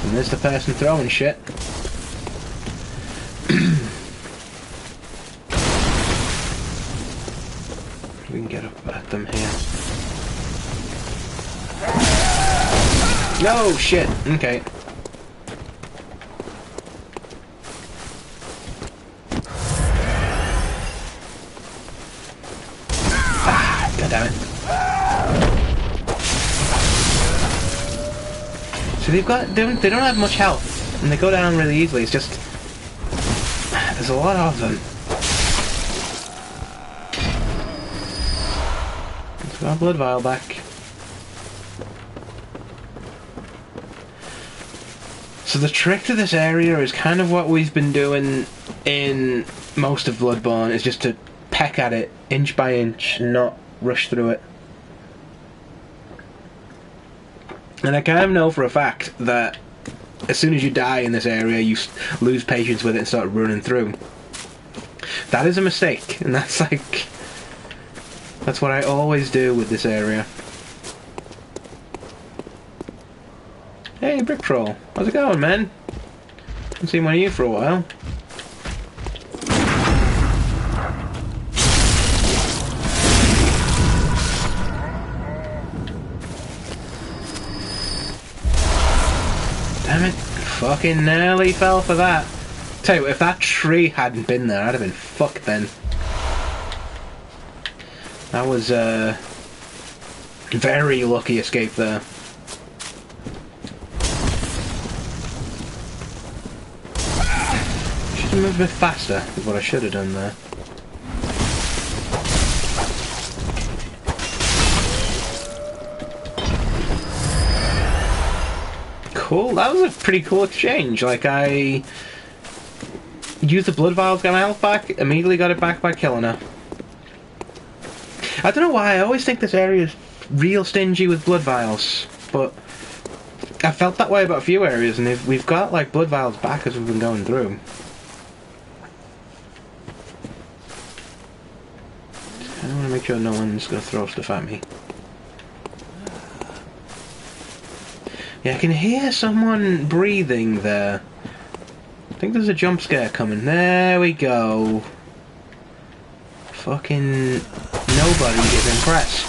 And there's the person throwing shit. We can get up at them here. No shit. Okay. Ah, God damn it. So they've got they don't have much health, and they go down really easily. It's just there's a lot of them. Our blood vial back. So the trick to this area is kind of what we've been doing in most of Bloodborne, is just to peck at it inch by inch and not rush through it. And I kind of know for a fact that as soon as you die in this area you lose patience with it and start running through. That is a mistake, and that's like... That's what I always do with this area. Hey, Brick Troll. How's it going, man? Haven't seen one of you for a while. Damn it. Fucking nearly fell for that. Tell you what, if that tree hadn't been there, I'd have been fucked then. That was a very lucky escape there. Should have moved a bit faster, is what I should have done there. Cool, that was a pretty cool exchange. Like, I used the blood vial to get my health back, immediately got it back by killing her. I don't know why, I always think this area is real stingy with blood vials, but I felt that way about a few areas, and we've got like blood vials back as we've been going through. I want to make sure no one's going to throw stuff at me. Yeah, I can hear someone breathing there. I think there's a jump scare coming. There we go. Fucking... Nobody is impressed.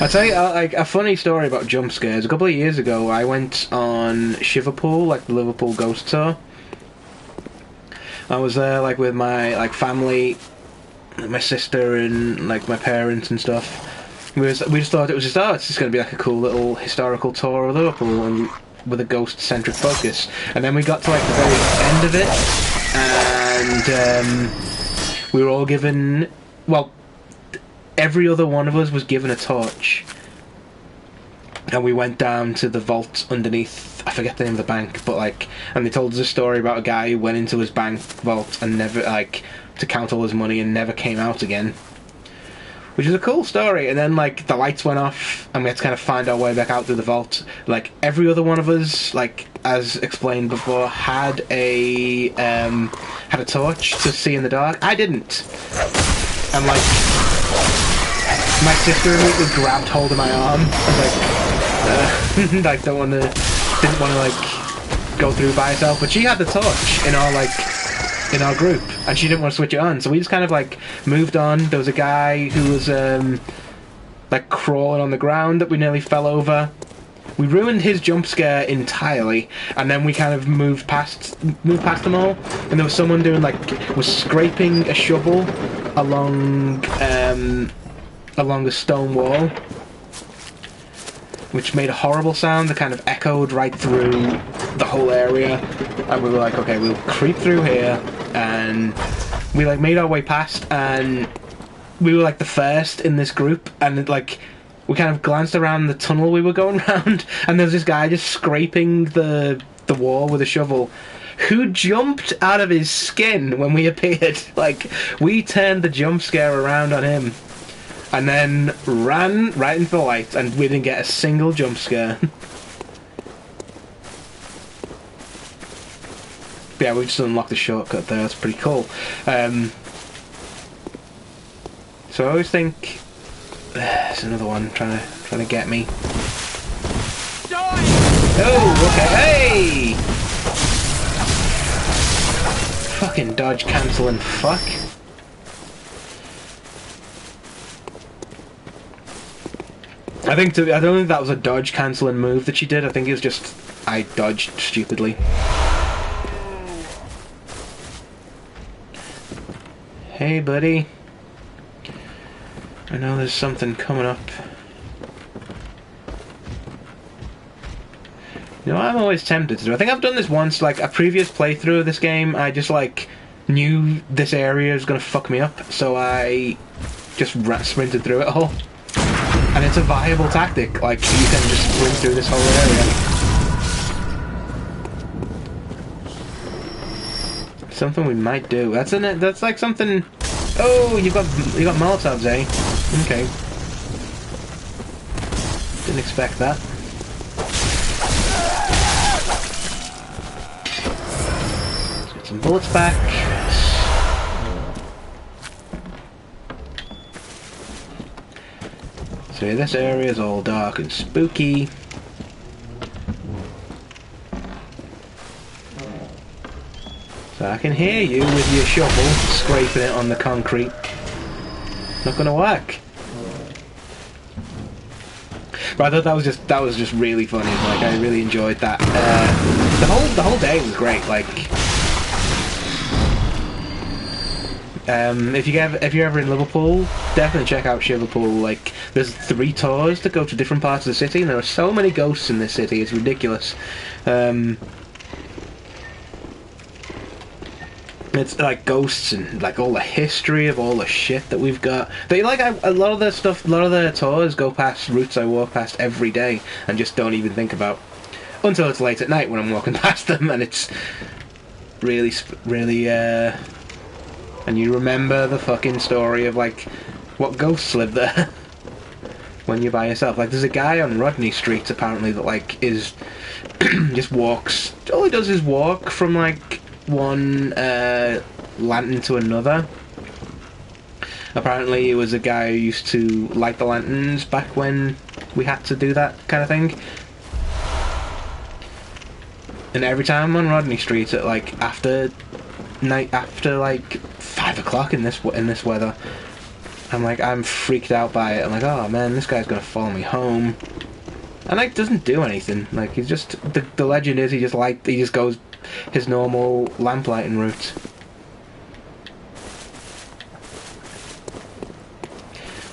I'll tell you like a funny story about jump scares. A couple of years ago I went on Shiverpool, like the Liverpool ghost tour. I was there like with my like family, my sister and like my parents and stuff. We just thought it was just it's just going to be like a cool little historical tour of Liverpool and with a ghost centric focus. And then we got to like the very end of it and we were all given, well, every other one of us was given a torch. And we went down to the vault underneath, I forget the name of the bank, but like, and they told us a story about a guy who went into his bank vault and never, like, to count all his money and never came out again. Which is a cool story. And then, like, the lights went off and we had to kind of find our way back out through the vault. Like, every other one of us, like, as explained before, had a torch to see in the dark. I didn't. And, like, my sister immediately grabbed hold of my arm. I was like, like, didn't want to, like, go through by herself. But she had the torch in our, like, in our group, and she didn't want to switch it on, so we just kind of like moved on. There was a guy who was like crawling on the ground that we nearly fell over. We ruined his jump scare entirely, and then we kind of moved past them all. And there was someone doing like was scraping a shovel along along a stone wall, which made a horrible sound that kind of echoed right through the whole area. And we were like, okay, we'll creep through here, and we like made our way past, and we were like the first in this group, and like we kind of glanced around the tunnel we were going around, and there's this guy just scraping the wall with a shovel, who jumped out of his skin when we appeared. Like, we turned the jump scare around on him, and then ran right into the light, and we didn't get a single jump scare. Yeah, we just unlocked a shortcut there. That's pretty cool. So I always think there's another one trying to get me. Oh, okay. Hey! Fucking dodge cancelling fuck. I don't think that was a dodge cancelling move that she did. I think it was just I dodged stupidly. Hey, buddy. I know there's something coming up. You know, I'm always tempted to do. I think I've done this once, like a previous playthrough of this game. I just like knew this area was gonna fuck me up, so I just sprinted through it all. And it's a viable tactic. Like, you can just sprint through this whole area. Something we might do. That's like something. Oh, you got Molotovs, eh? Okay. Didn't expect that. Let's get some bullets back. So yeah, this area is all dark and spooky. So I can hear you with your shovel scraping it on the concrete. Not gonna work. But I thought that was just really funny. Like, I really enjoyed that. The whole day was great. Like, if you're ever in Liverpool, definitely check out Liverpool. Like, there's 3 tours that go to different parts of the city, and there are so many ghosts in this city. It's ridiculous. It's like ghosts and like all the history of all the shit that we've got. They like a lot of the stuff. A lot of the tours go past routes I walk past every day and just don't even think about until it's late at night when I'm walking past them, and it's really. And you remember the fucking story of like what ghosts live there when you're by yourself. Like, there's a guy on Rodney Street apparently that like is just walks. All he does is walk from like one lantern to another. Apparently it was a guy who used to light the lanterns back when we had to do that kind of thing. And every time on Rodney Street at like after like 5 o'clock in this weather, I'm freaked out by it. I'm like, oh man, this guy's gonna follow me home. And like doesn't do anything. Like, he's just the legend is he just goes his normal lamplighting route.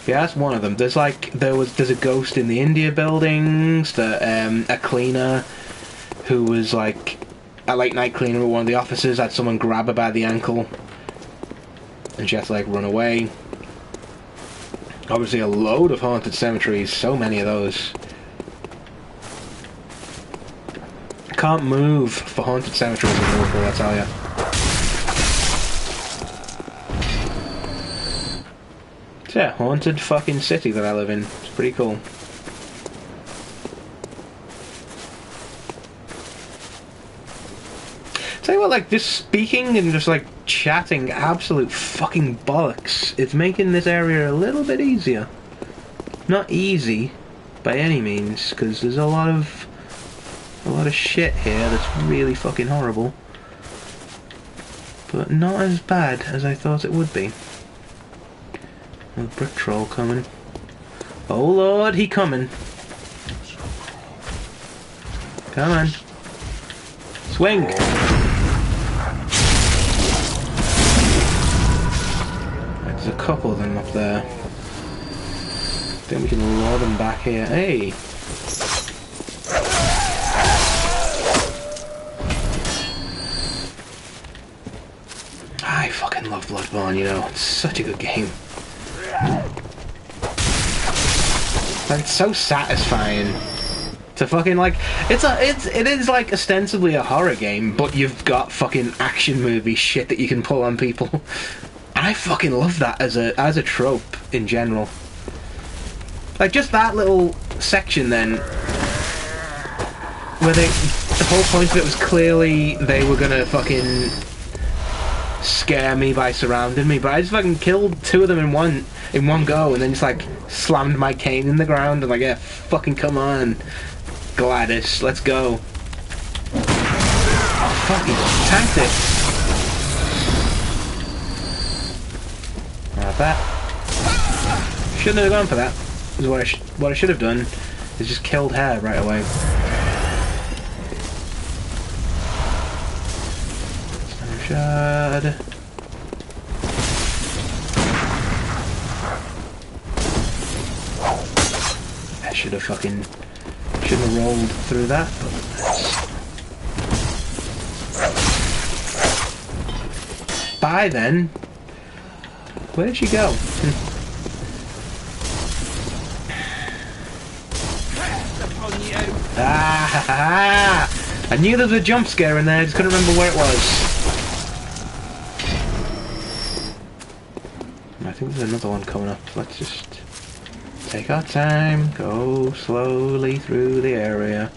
Yeah, that's one of them. There's a ghost in the India buildings. A cleaner who was like a late night cleaner at one of the offices had someone grab her by the ankle, and she had to like run away. Obviously, a load of haunted cemeteries. So many of those. Can't move for haunted cemeteries in Liverpool, I tell ya. So yeah, haunted fucking city that I live in. It's pretty cool. Tell you what, like, just speaking and just like chatting absolute fucking bollocks, it's making this area a little bit easier. Not easy by any means, because there's a lot of shit here that's really fucking horrible, but not as bad as I thought it would be. A brick troll coming. Oh lord, he coming. Come on. Swing! There's a couple of them up there. Then we can lure them back here. Hey! I fucking love Bloodborne, you know. It's such a good game. Like, it's so satisfying to fucking, like, it is like ostensibly a horror game, but you've got fucking action movie shit that you can pull on people. And I fucking love that as a trope in general. Like, just that little section then, where the whole point of it was clearly they were gonna fucking scare me by surrounding me, but I just fucking killed two of them in one go, and then just like slammed my cane in the ground and like, yeah, fucking come on, Gladys, let's go. Oh fuck, he tanked it. Like that. Shouldn't have gone for that. Is what I should have done is just killed her right away. Shard. I shouldn't have rolled through that, but bye then. Where did she go? Ah! I knew there was a jump scare in there, I just couldn't remember where it was. I think there's another one coming up. Let's just take our time, go slowly through the area.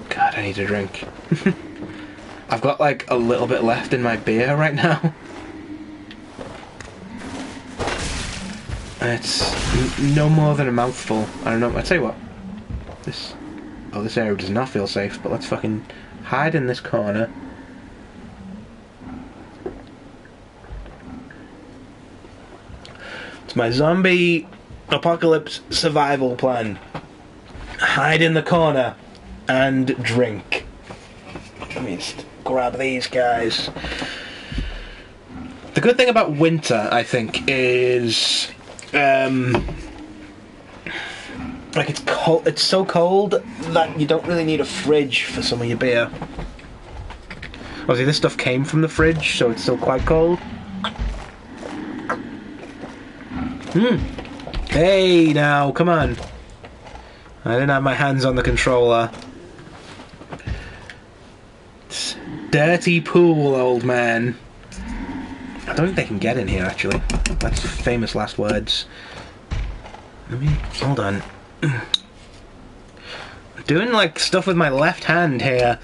God, I need a drink. I've got like a little bit left in my beer right now. It's no more than a mouthful. I don't know. I tell you what. This area does not feel safe. But let's fucking hide in this corner. It's my zombie apocalypse survival plan. Hide in the corner and drink. Let me just grab these guys. The good thing about winter, I think, is like it's cold. It's so cold that you don't really need a fridge for some of your beer. Obviously, this stuff came from the fridge, so it's still quite cold. Hey, now, come on. I didn't have my hands on the controller. It's dirty pool, old man. I don't think they can get in here, actually. That's famous last words. Let me... hold on. I'm doing, like, stuff with my left hand here.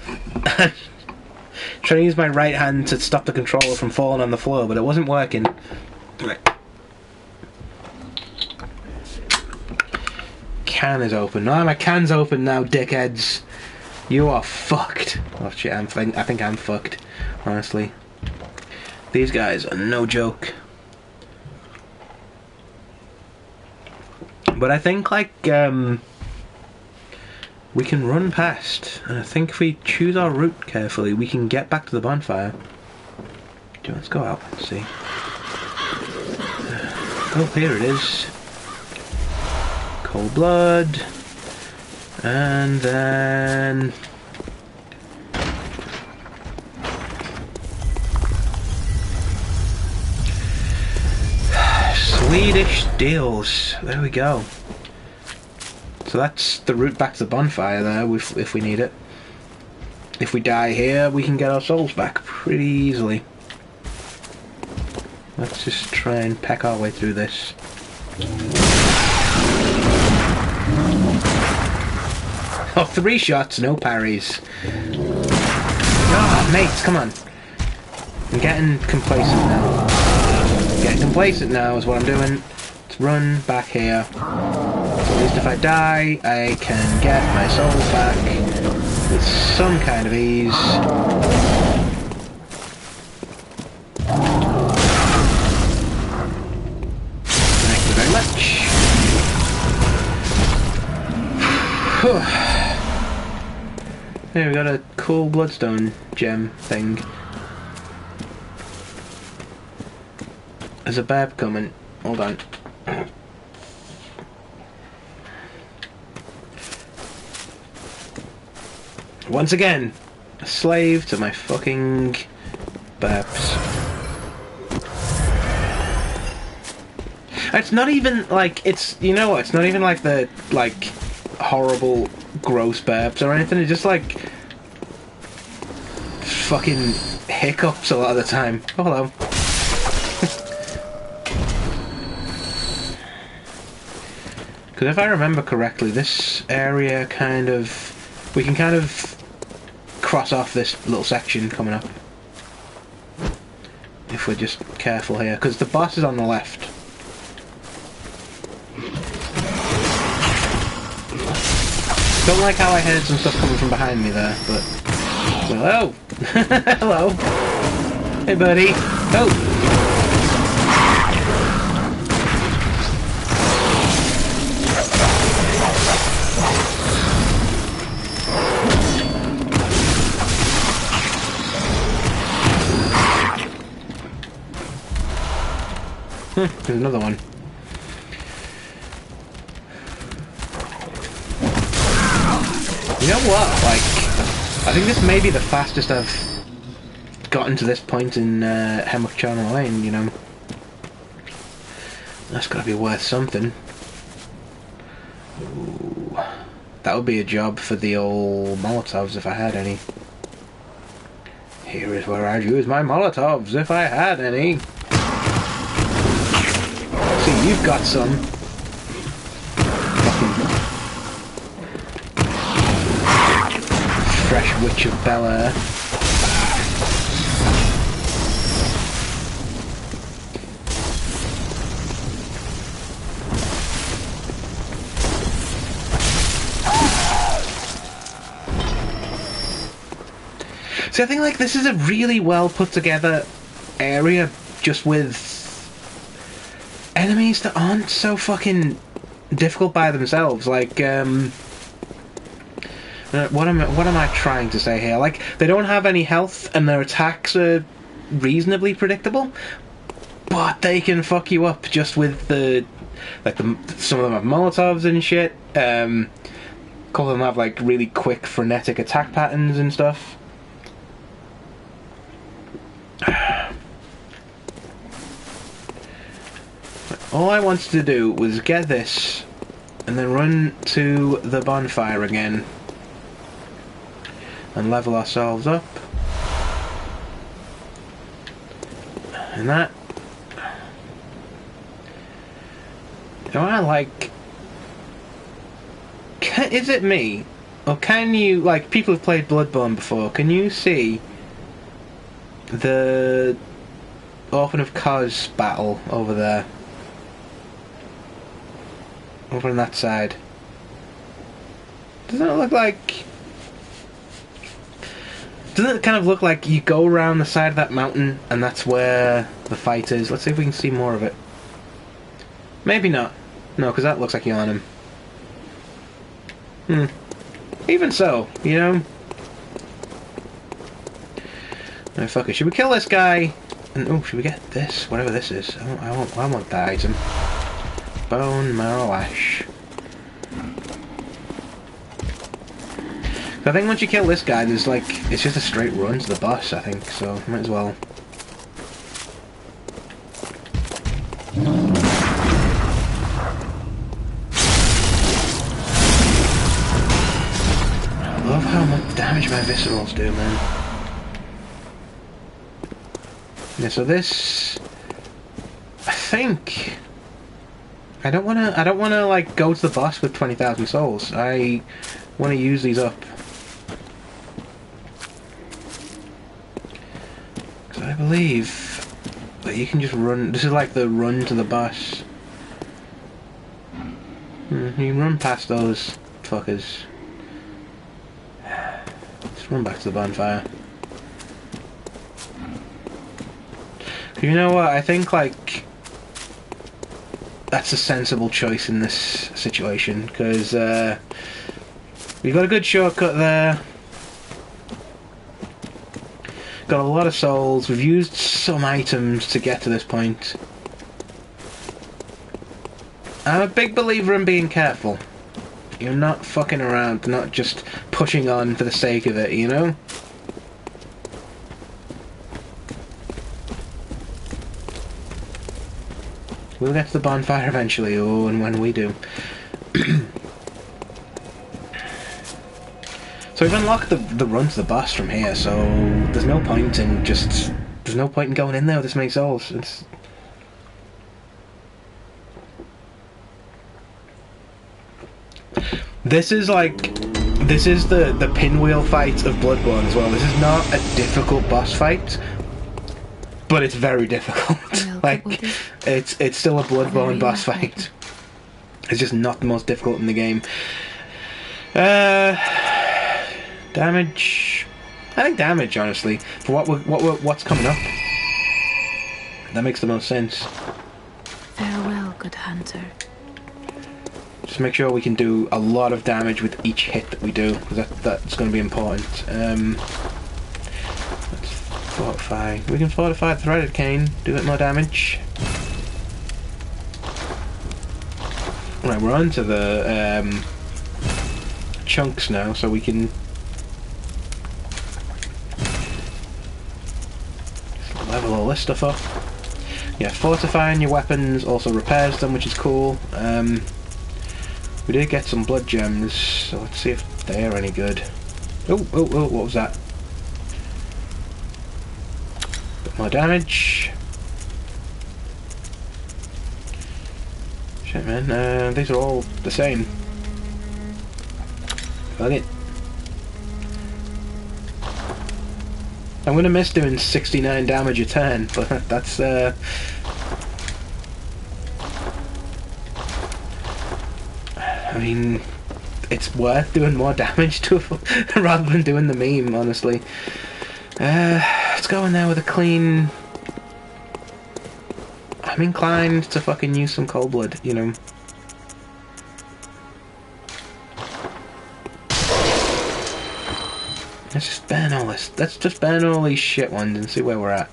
Trying to use my right hand to stop the controller from falling on the floor, but it wasn't working. Right. Can is open. No, my can's open now, dickheads. You are fucked. Oh shit, I think I'm fucked, honestly. These guys are no joke. But I think, like, we can run past, and I think if we choose our route carefully, we can get back to the bonfire. Let's go out and see. Oh, here it is. Cold blood. And then... Swedish deals. There we go. So that's the route back to the bonfire there, if we need it. If we die here, we can get our souls back pretty easily. Let's just try and peck our way through this. Oh, 3 shots, no parries. God, mates, come on. I'm getting complacent now. Getting complacent now is what I'm doing. Let's run back here. So at least if I die, I can get my souls back with some kind of ease. Thank you very much. Here we got a cool bloodstone gem thing. There's a bear coming. hold on. Once again, a slave to my fucking burps. It's not even like, it's, you know what, it's not even like the, like, horrible, gross burps or anything, it's just like fucking hiccups a lot of the time. Oh, hello. Because if I remember correctly, this area kind of, we can kind of cross off this little section coming up. If we're just careful here, because the boss is on the left. Don't like how I heard some stuff coming from behind me there, but... Hello! Hello! Hey, buddy! Oh! There's another one. You know what? Like, I think this may be the fastest I've gotten to this point in Hemlock Charnel Lane, you know. That's gotta be worth something. Ooh. That would be a job for the old Molotovs if I had any. Here is where I'd use my Molotovs if I had any. See, you've got some. Fucking fresh Witch of Bel Air. See, I think like this is a really well put together area, just with enemies that aren't so fucking difficult by themselves. Like, what am I trying to say here? Like, they don't have any health, and their attacks are reasonably predictable, but they can fuck you up just with the, like, some of them have Molotovs and shit. A couple of them have like really quick, frenetic attack patterns and stuff. All I wanted to do was get this and then run to the bonfire again and level ourselves up. And that... You know, I like... Is it me? Or can you... Like, people who've played Bloodborne before, can you see the Orphan of Kos battle over there? Over on that side. Doesn't it look like... Doesn't it kind of look like you go around the side of that mountain and that's where the fight is? Let's see if we can see more of it. Maybe not. No, because that looks like you're on him. Even so, you know? Oh, fuck it. Should we kill this guy? And, oh, should we get this? Whatever this is. I want that item. Bone marrow ash. I think once you kill this guy, there's like, it's just a straight run to the boss, I think, so might as well. I love how much damage my viscerals do, man. Yeah, so this, I think, I don't wanna like go to the boss with 20,000 souls. I wanna use these up. Cause I believe that you can just run. This is like the run to the boss. You can run past those fuckers. Just run back to the bonfire. You know what? I think like that's a sensible choice in this situation, because we've got a good shortcut there. Got a lot of souls. We've used some items to get to this point. I'm a big believer in being careful. You're not fucking around, not just pushing on for the sake of it, you know? We'll get to the bonfire eventually, oh, and when we do. So we've unlocked the run to the boss from here, so there's no point in there's no point in going in there with this many souls. This is the pinwheel fight of Bloodborne as well. This is not a difficult boss fight, but it's very difficult. Like, it's still a Bloodborne boss fight. It's just not the most difficult in the game. Damage. I think damage, honestly, for what's coming up. That makes the most sense. Farewell, good hunter. Just make sure we can do a lot of damage with each hit that we do, because that's going to be important. Let's fortify. We can fortify the threaded cane, do a bit more damage. Right, we're on to the chunks now, so we can just level all this stuff up. Yeah, fortifying your weapons also repairs them, which is cool. We did get some blood gems, so let's see if they are any good. Oh, what was that? Bit more damage. Shit, man. These are all the same. Fuck it. I'm gonna miss doing 69 damage a turn, but that's I mean, it's worth doing more damage to rather than doing the meme, honestly. Let's go in there with a clean. I'm inclined to fucking use some cold blood, you know. Let's just ban all this. Let's just ban all these shit ones and see where we're at.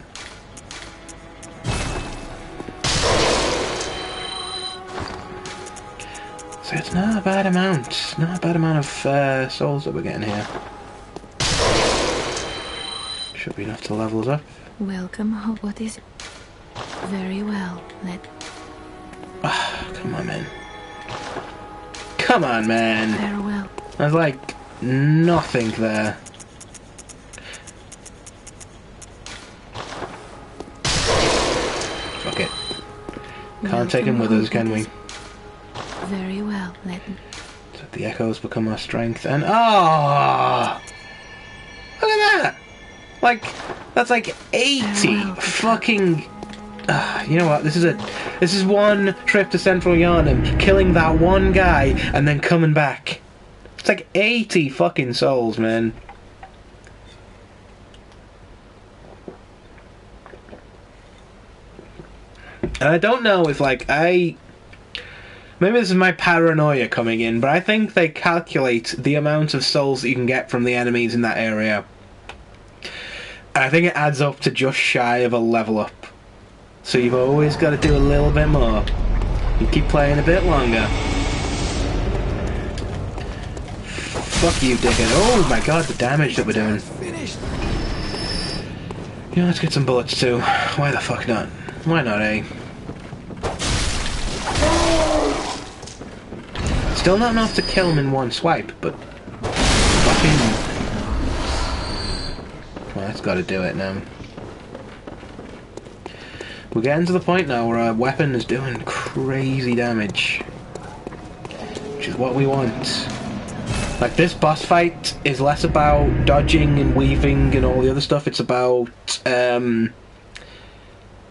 So it's not a bad amount. Not a bad amount of souls that we're getting here. Should be enough to level us up. Welcome. What is it? Very well. Come on, man. Come on, man. Farewell. There's like nothing there. Fuck it. Can't take him with us, can we? Very well. So the echoes become our strength, and look at that! Like, that's like 80 fucking. You know what? This is one trip to Central Yharnam, killing that one guy, and then coming back. It's like 80 fucking souls, man. And I don't know if, like, maybe this is my paranoia coming in, but I think they calculate the amount of souls that you can get from the enemies in that area. And I think it adds up to just shy of a level up. So you've always got to do a little bit more. You keep playing a bit longer. Fuck you, dickhead. Oh my god, the damage that we're doing. Yeah, let's get some bullets too. Why the fuck not? Why not, eh? Still not enough to kill him in one swipe, but fucking. Well, that's got to do it now. We're getting to the point now where our weapon is doing crazy damage, which is what we want. Like, this boss fight is less about dodging and weaving and all the other stuff. It's about well,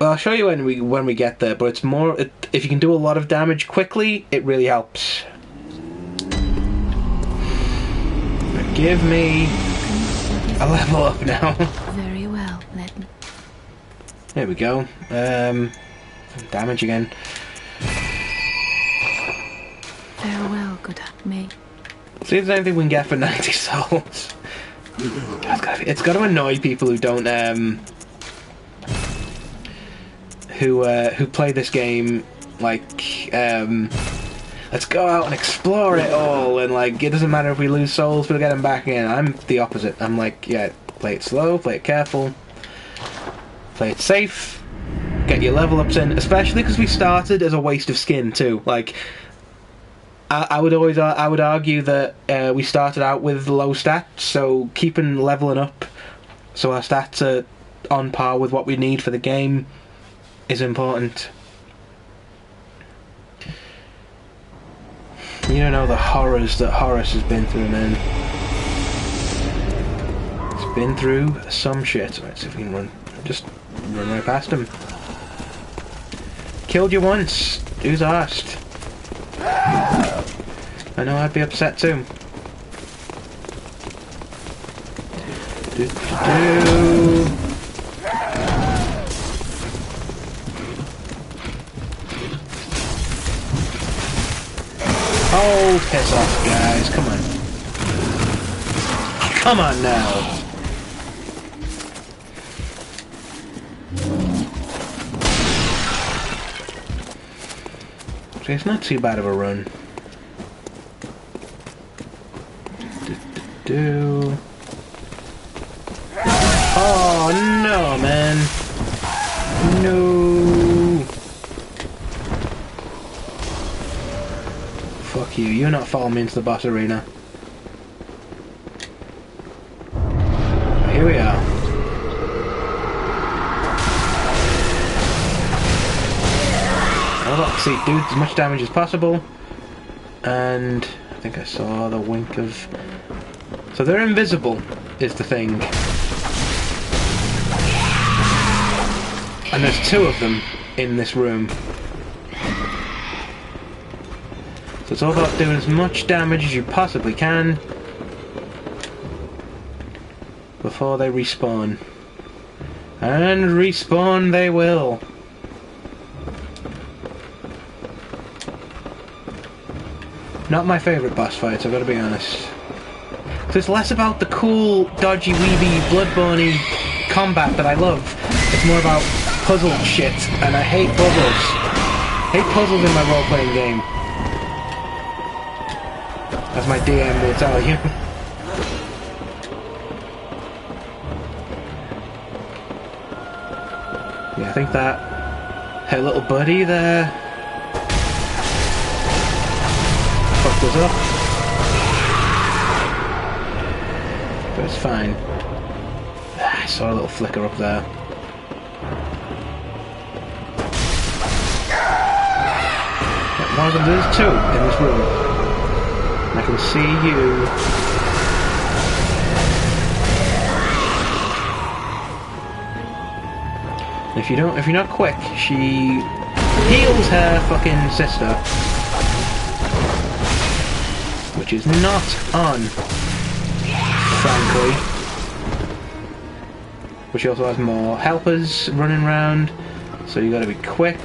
I'll show you when we get there, but it's more if you can do a lot of damage quickly, it really helps. Give me a level up now. Very well. There we go. Damage again. Farewell, good mate. See if there's anything we can get for 90 souls. It's got to annoy people who don't who play this game like, let's go out and explore it all, and like, it doesn't matter if we lose souls, we'll get them back in. I'm the opposite. I'm like, yeah, play it slow, play it careful, play it safe, get your level ups in, especially because we started as a waste of skin too. Like, I would argue that we started out with low stats, so keeping leveling up so our stats are on par with what we need for the game is important. You don't know the horrors that Horace has been through, man. He's been through some shit. Right, see if we can run right past him. Killed you once. Who's asked? I know I'd be upset too. Oh, piss off, guys. Come on. Come on now. So it's not too bad of a run. Oh, no, man. No. Fuck you. You're not following me into the boss arena. Here we are. Well, see, do as much damage as possible. And I think I saw the wink of... So they're invisible, is the thing. And there's two of them in this room. So it's all about doing as much damage as you possibly can before they respawn. And respawn they will. Not my favourite boss fights, I've got to be honest. So it's less about the cool, dodgy, weeby, Bloodborne-y combat that I love. It's more about puzzle shit, and I hate puzzles. I hate puzzles in my role-playing game. As my DM will tell you. Yeah, I think that her little buddy there fucked us up. But it's fine. I saw a little flicker up there. One of them, there's two in this room. I can see you. If you're not quick, she heals her fucking sister, which is not on, frankly. But she also has more helpers running around, so you gotta be quick.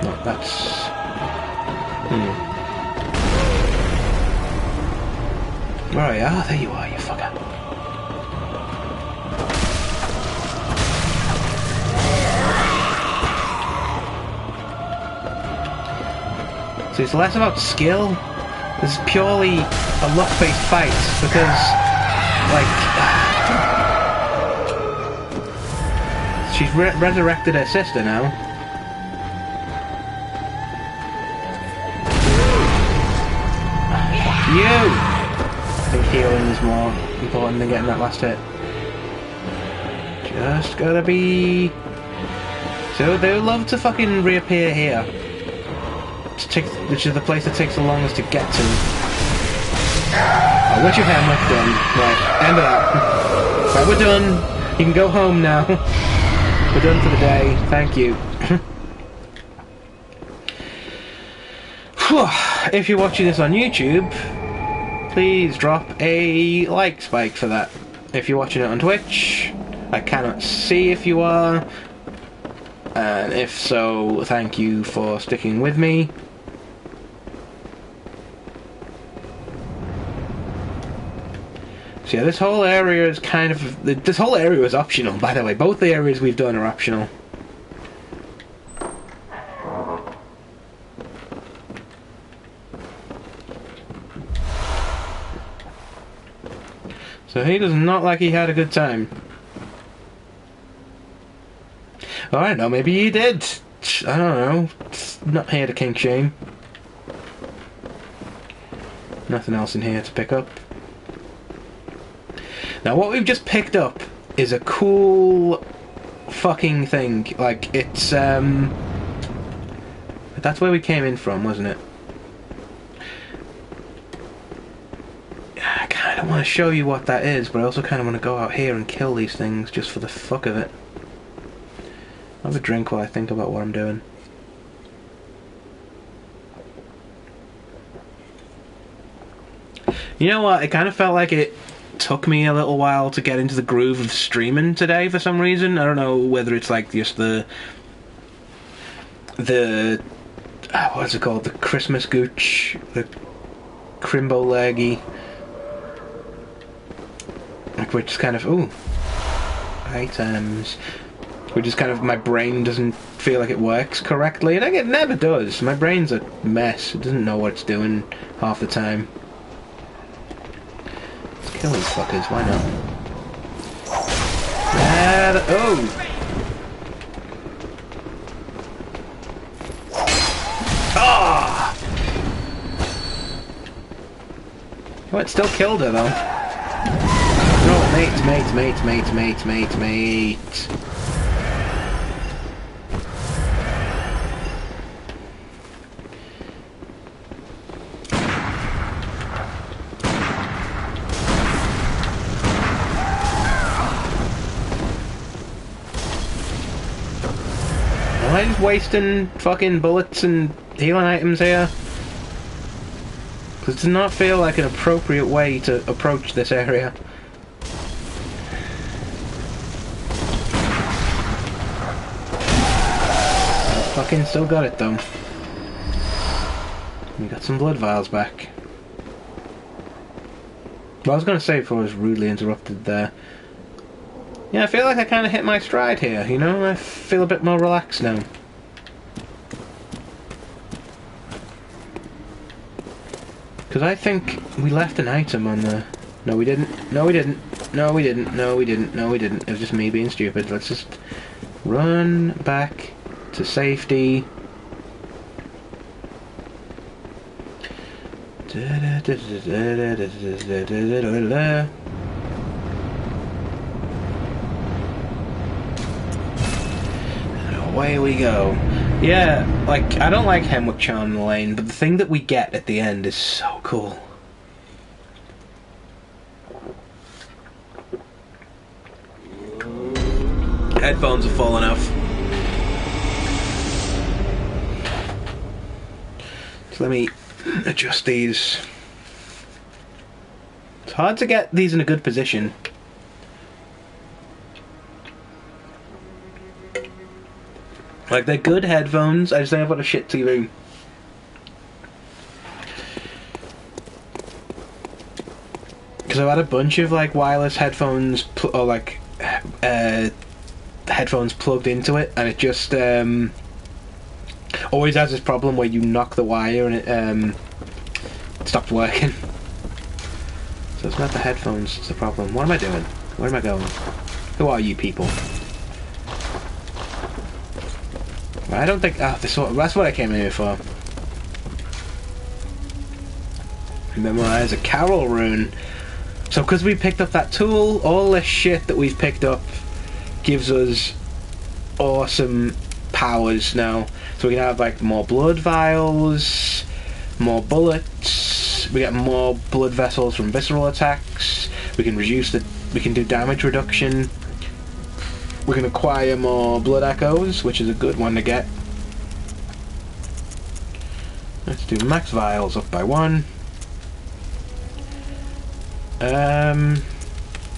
No, that's... Where are you? Ah, there you are, you fucker. So it's less about skill. This is purely a luck-based fight because, like, she's resurrected her sister now. Fuck you! I think healing is more important than getting that last hit. Just gotta be... So they love to fucking reappear here. Which is the place that takes the longest to get to. Oh, Witch of Hamlet done. Right, end of that. Right, we're done. You can go home now. We're done for the day. Thank you. If you're watching this on YouTube, please drop a like spike for that. If you're watching it on Twitch, I cannot see if you are. And if so, thank you for sticking with me. So yeah, this whole area is kind of... This whole area is optional, by the way. Both the areas we've done are optional. So he does not like he had a good time. Oh, I don't know, maybe he did. I don't know. It's not here to kink shame. Nothing else in here to pick up. Now what we've just picked up is a cool fucking thing. Like, it's, that's where we came in from, wasn't it? I kind of want to show you what that is, but I also kind of want to go out here and kill these things just for the fuck of it. I'll have a drink while I think about what I'm doing. You know what? It kind of felt like it took me a little while to get into the groove of streaming today for some reason. I don't know whether it's like just the what's it called? The Christmas gooch, the crimbo leggy. Like, which is kind of, ooh, items. Which is kind of, my brain doesn't feel like it works correctly. And it never does. My brain's a mess. It doesn't know what it's doing half the time. Let's kill these fuckers, why not? Oh! Ah! Oh, it still killed her though. No, mate. Am I just wasting fucking bullets and healing items here? Because it does not feel like an appropriate way to approach this area. Fucking still got it though. We got some blood vials back. Well, I was going to say before I was rudely interrupted there. Yeah, I feel like I kind of hit my stride here, you know? I feel a bit more relaxed now. Because I think we left an item on the... No, we didn't. No, we didn't. No, we didn't. No, we didn't. No, we didn't. It was just me being stupid. Let's just run back to safety. Away we go. Yeah, like, I don't like Hemwick Charm Lane, but the thing that we get at the end is so cool. Headphones are falling off. So let me adjust these. It's hard to get these in a good position. Like, they're good headphones, I just think I've got a shit TV. Because I've had a bunch of, like, wireless headphones, or, like, headphones plugged into it, and it just, always has this problem where you knock the wire and it stops working. So it's not the headphones, it's the problem. What am I doing? Where am I going? Who are you people? I don't think... Oh, that's what I came in here for. Memorize a Carol rune. So because we picked up that tool, all this shit that we've picked up gives us awesome powers now. So we can have, like, more blood vials, more bullets, we get more blood vessels from visceral attacks, we can do damage reduction. We can acquire more blood echoes, which is a good one to get. Let's do max vials up by 1.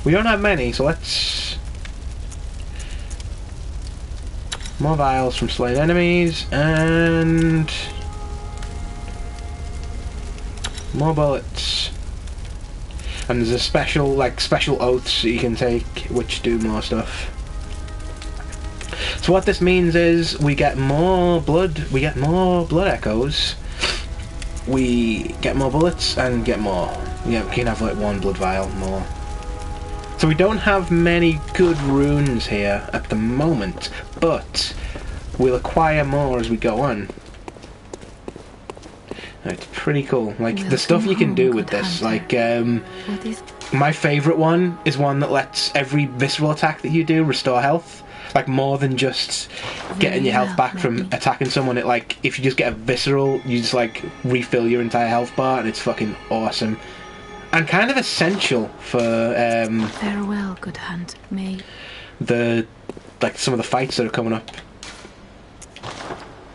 We don't have many, so let's... More vials from slain enemies, and... more bullets. and there's a special oaths that you can take which do more stuff. So what this means is we get more blood echoes, we get more bullets, and get more. Yeah, we can have like 1 blood vial more. So we don't have many good runes here at the moment, but we'll acquire more as we go on. It's pretty cool. Like, the stuff you can do with this, like, my favourite one is one that lets every visceral attack that you do restore health. Like, more than just getting your health back from attacking someone. It, like, if you just get a visceral, you just, like, refill your entire health bar, and it's fucking awesome. And kind of essential for, farewell, good hand. May some of the fights that are coming up.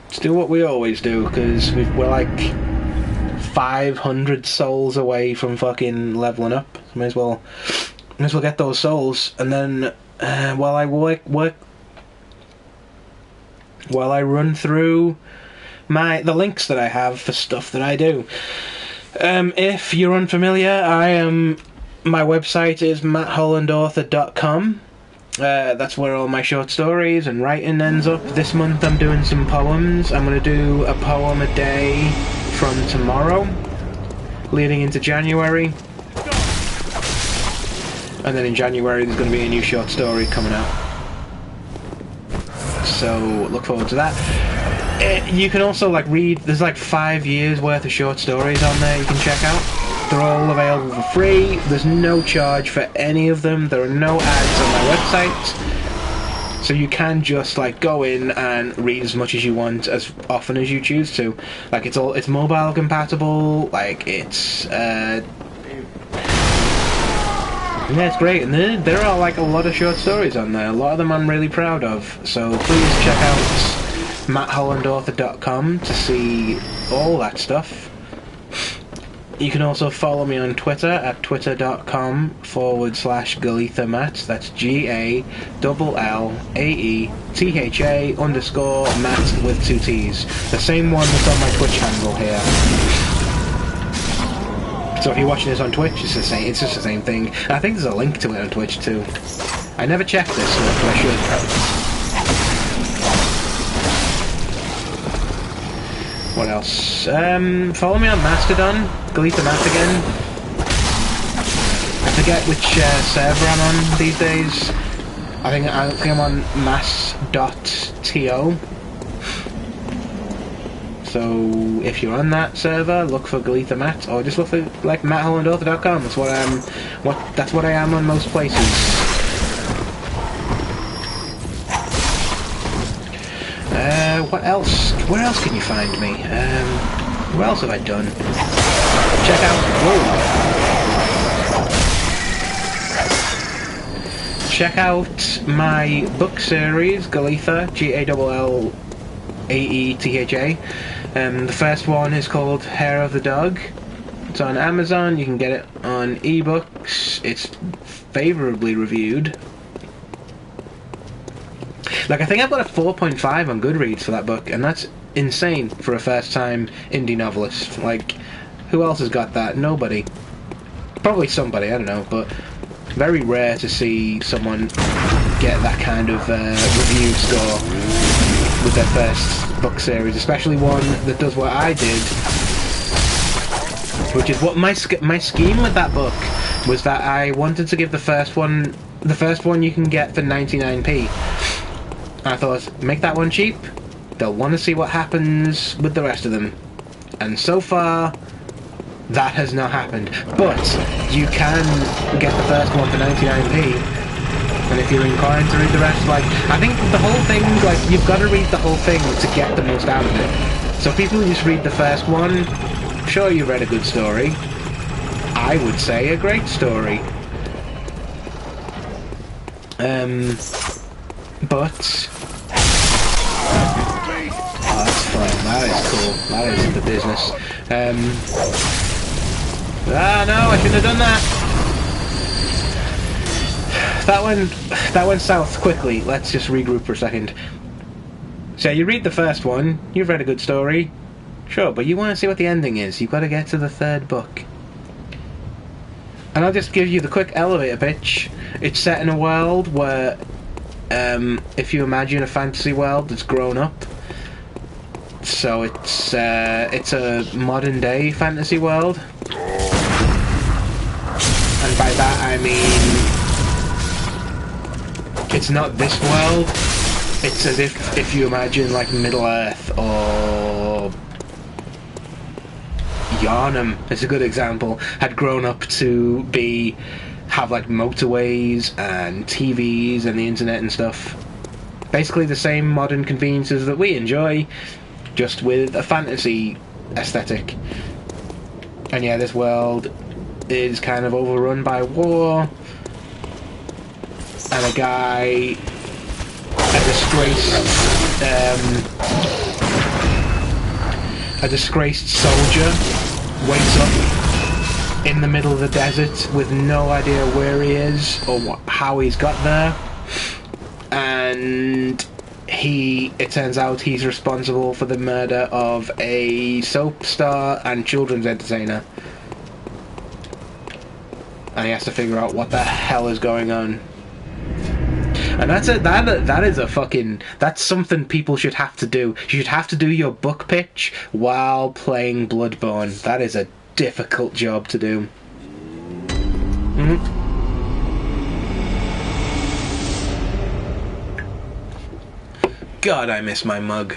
Let's do what we always do, because we're, like, 500 souls away from fucking leveling up. So may as well get those souls, and then, while I run through the links that I have for stuff that I do. If you're unfamiliar, my website is matthollandauthor.com. That's where all my short stories and writing ends up. This month I'm doing some poems. I'm going to do a poem a day from tomorrow, leading into January. And then in January there's going to be a new short story coming out. So look forward to that. You can also read, there's 5 years worth of short stories on there you can check out. They're all available for free. There's no charge for any of them. There are no ads on my website. So you can just go in and read as much as you want, as often as you choose to. It's mobile compatible, yeah, it's great, and there are a lot of short stories on there. A lot of them I'm really proud of. So please check out matthollandauthor.com to see all that stuff. You can also follow me on Twitter at twitter.com/GaleethaMatt. That's GALLAETHA_Matt with 2 T's. The same one that's on my Twitch handle here. So if you're watching this on Twitch, it's just the same thing. And I think there's a link to it on Twitch too. I never checked this, but I should. What else? Follow me on Mastodon, Galeetha Matt again. I forget which server I'm on these days. I think I'm on mass.to. So if you're on that server, look for Galeetha Matt, or just look for matthollandauthor.com. That's what I am on most places. What else? Where else can you find me? What else have I done? Check out. Whoa. Check out my book series, Galeetha, GALLAETHA. The first one is called Hair of the Dog. It's on Amazon. You can get it on ebooks. It's favourably reviewed. I think I've got a 4.5 on Goodreads for that book, and that's insane for a first-time indie novelist. Who else has got that? Nobody. Probably somebody, I don't know, but very rare to see someone get that kind of review score with their first book series, especially one that does what I did, which is what my scheme with that book was, that I wanted to give the first one you can get for 99p. I thought, make that one cheap, they'll want to see what happens with the rest of them. And so far, that has not happened. But you can get the first one for 99p, and if you're inclined to read the rest, I think the whole thing, you've got to read the whole thing to get the most out of it. So people who just read the first one, sure, you read a good story. I would say a great story. But oh, that's fun. That is cool. That is the business. No, I shouldn't have done that. That went south quickly. Let's just regroup for a second. So you read the first one, you've read a good story, sure, but you want to see what the ending is. You've got to get to the third book. And I'll just give you the quick elevator pitch. It's set in a world where, if you imagine a fantasy world that's grown up, so it's a modern day fantasy world. And by that I mean, it's not this world. It's as if you imagine like Middle Earth or Yarnum is a good example, had grown up to have like motorways and TVs and the internet and stuff. Basically the same modern conveniences that we enjoy, just with a fantasy aesthetic. And yeah, this world is kind of overrun by war, and a guy, a disgraced soldier, wakes up in the middle of the desert with no idea where he is or how he's got there, and it turns out he's responsible for the murder of a soap star and children's entertainer, and he has to figure out what the hell is going on. And that's it. That is a fucking. That's something people should have to do. You should have to do your book pitch while playing Bloodborne. That is a difficult job to do. God, I miss my mug.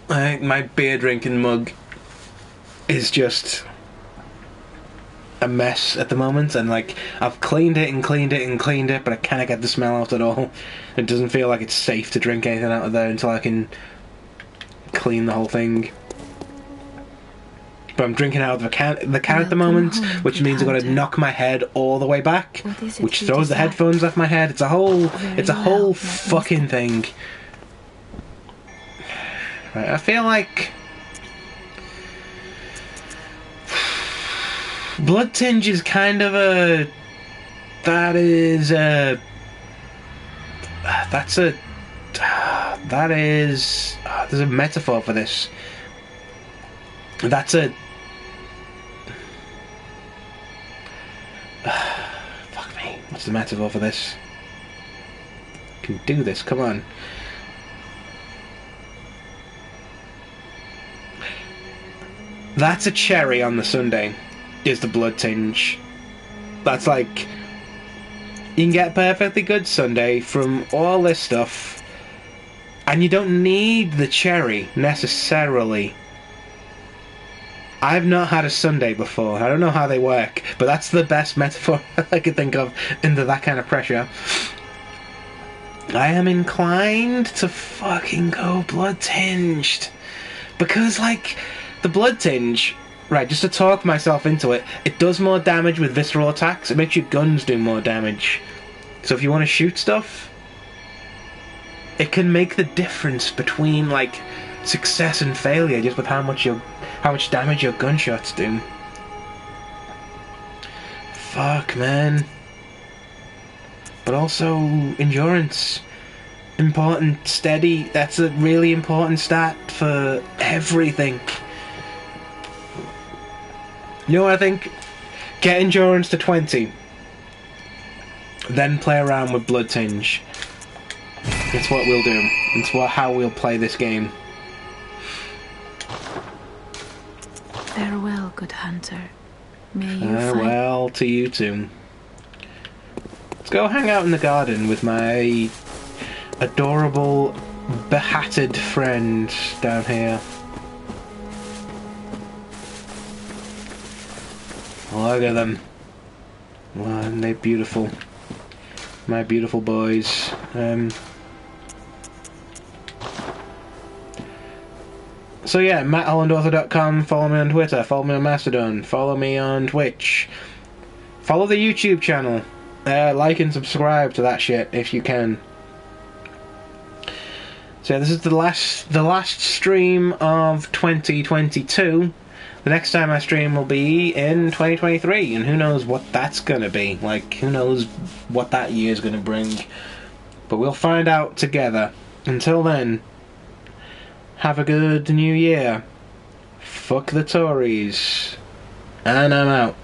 My beer drinking mug is just a mess at the moment, and like I've cleaned it, but I can't get the smell out at all. It doesn't feel like it's safe to drink anything out of there until I can clean the whole thing. But I'm drinking out of the can at the moment, which means I've got to knock my head all the way back, which throws the headphones off my head. It's a whole fucking thing. Right, I feel like Blood Tinge is kind of there's a metaphor for this. Fuck me, what's the metaphor for this? I can do this, come on. That's a cherry on the sundae. Is the blood tinge. That's like, you can get a perfectly good sundae from all this stuff, and you don't need the cherry necessarily. I've not had a sundae before. I don't know how they work, but that's the best metaphor I could think of into that kind of pressure. I am inclined to fucking go blood tinged, because like the blood tinge. Right, just to talk myself into it, it does more damage with visceral attacks. It makes your guns do more damage. So if you want to shoot stuff, it can make the difference between like success and failure just with how much damage your gunshots do. Fuck, man. But also endurance. Important, steady. That's a really important stat for everything. You know what I think? Get endurance to 20. Then play around with blood tinge. That's what we'll do. It's how we'll play this game. Farewell, good hunter. May you Farewell to you too. Let's go hang out in the garden with my adorable, behatted friend down here. Look at them. Wow, aren't they beautiful? My beautiful boys. So yeah, MattHollandAuthor.com. Follow me on Twitter. Follow me on Mastodon. Follow me on Twitch. Follow the YouTube channel. Like and subscribe to that shit if you can. So yeah, this is the last stream of 2022. The next time I stream will be in 2023, and who knows what that's gonna be. Like, who knows what that year's gonna bring. But we'll find out together. Until then, have a good new year. Fuck the Tories. And I'm out.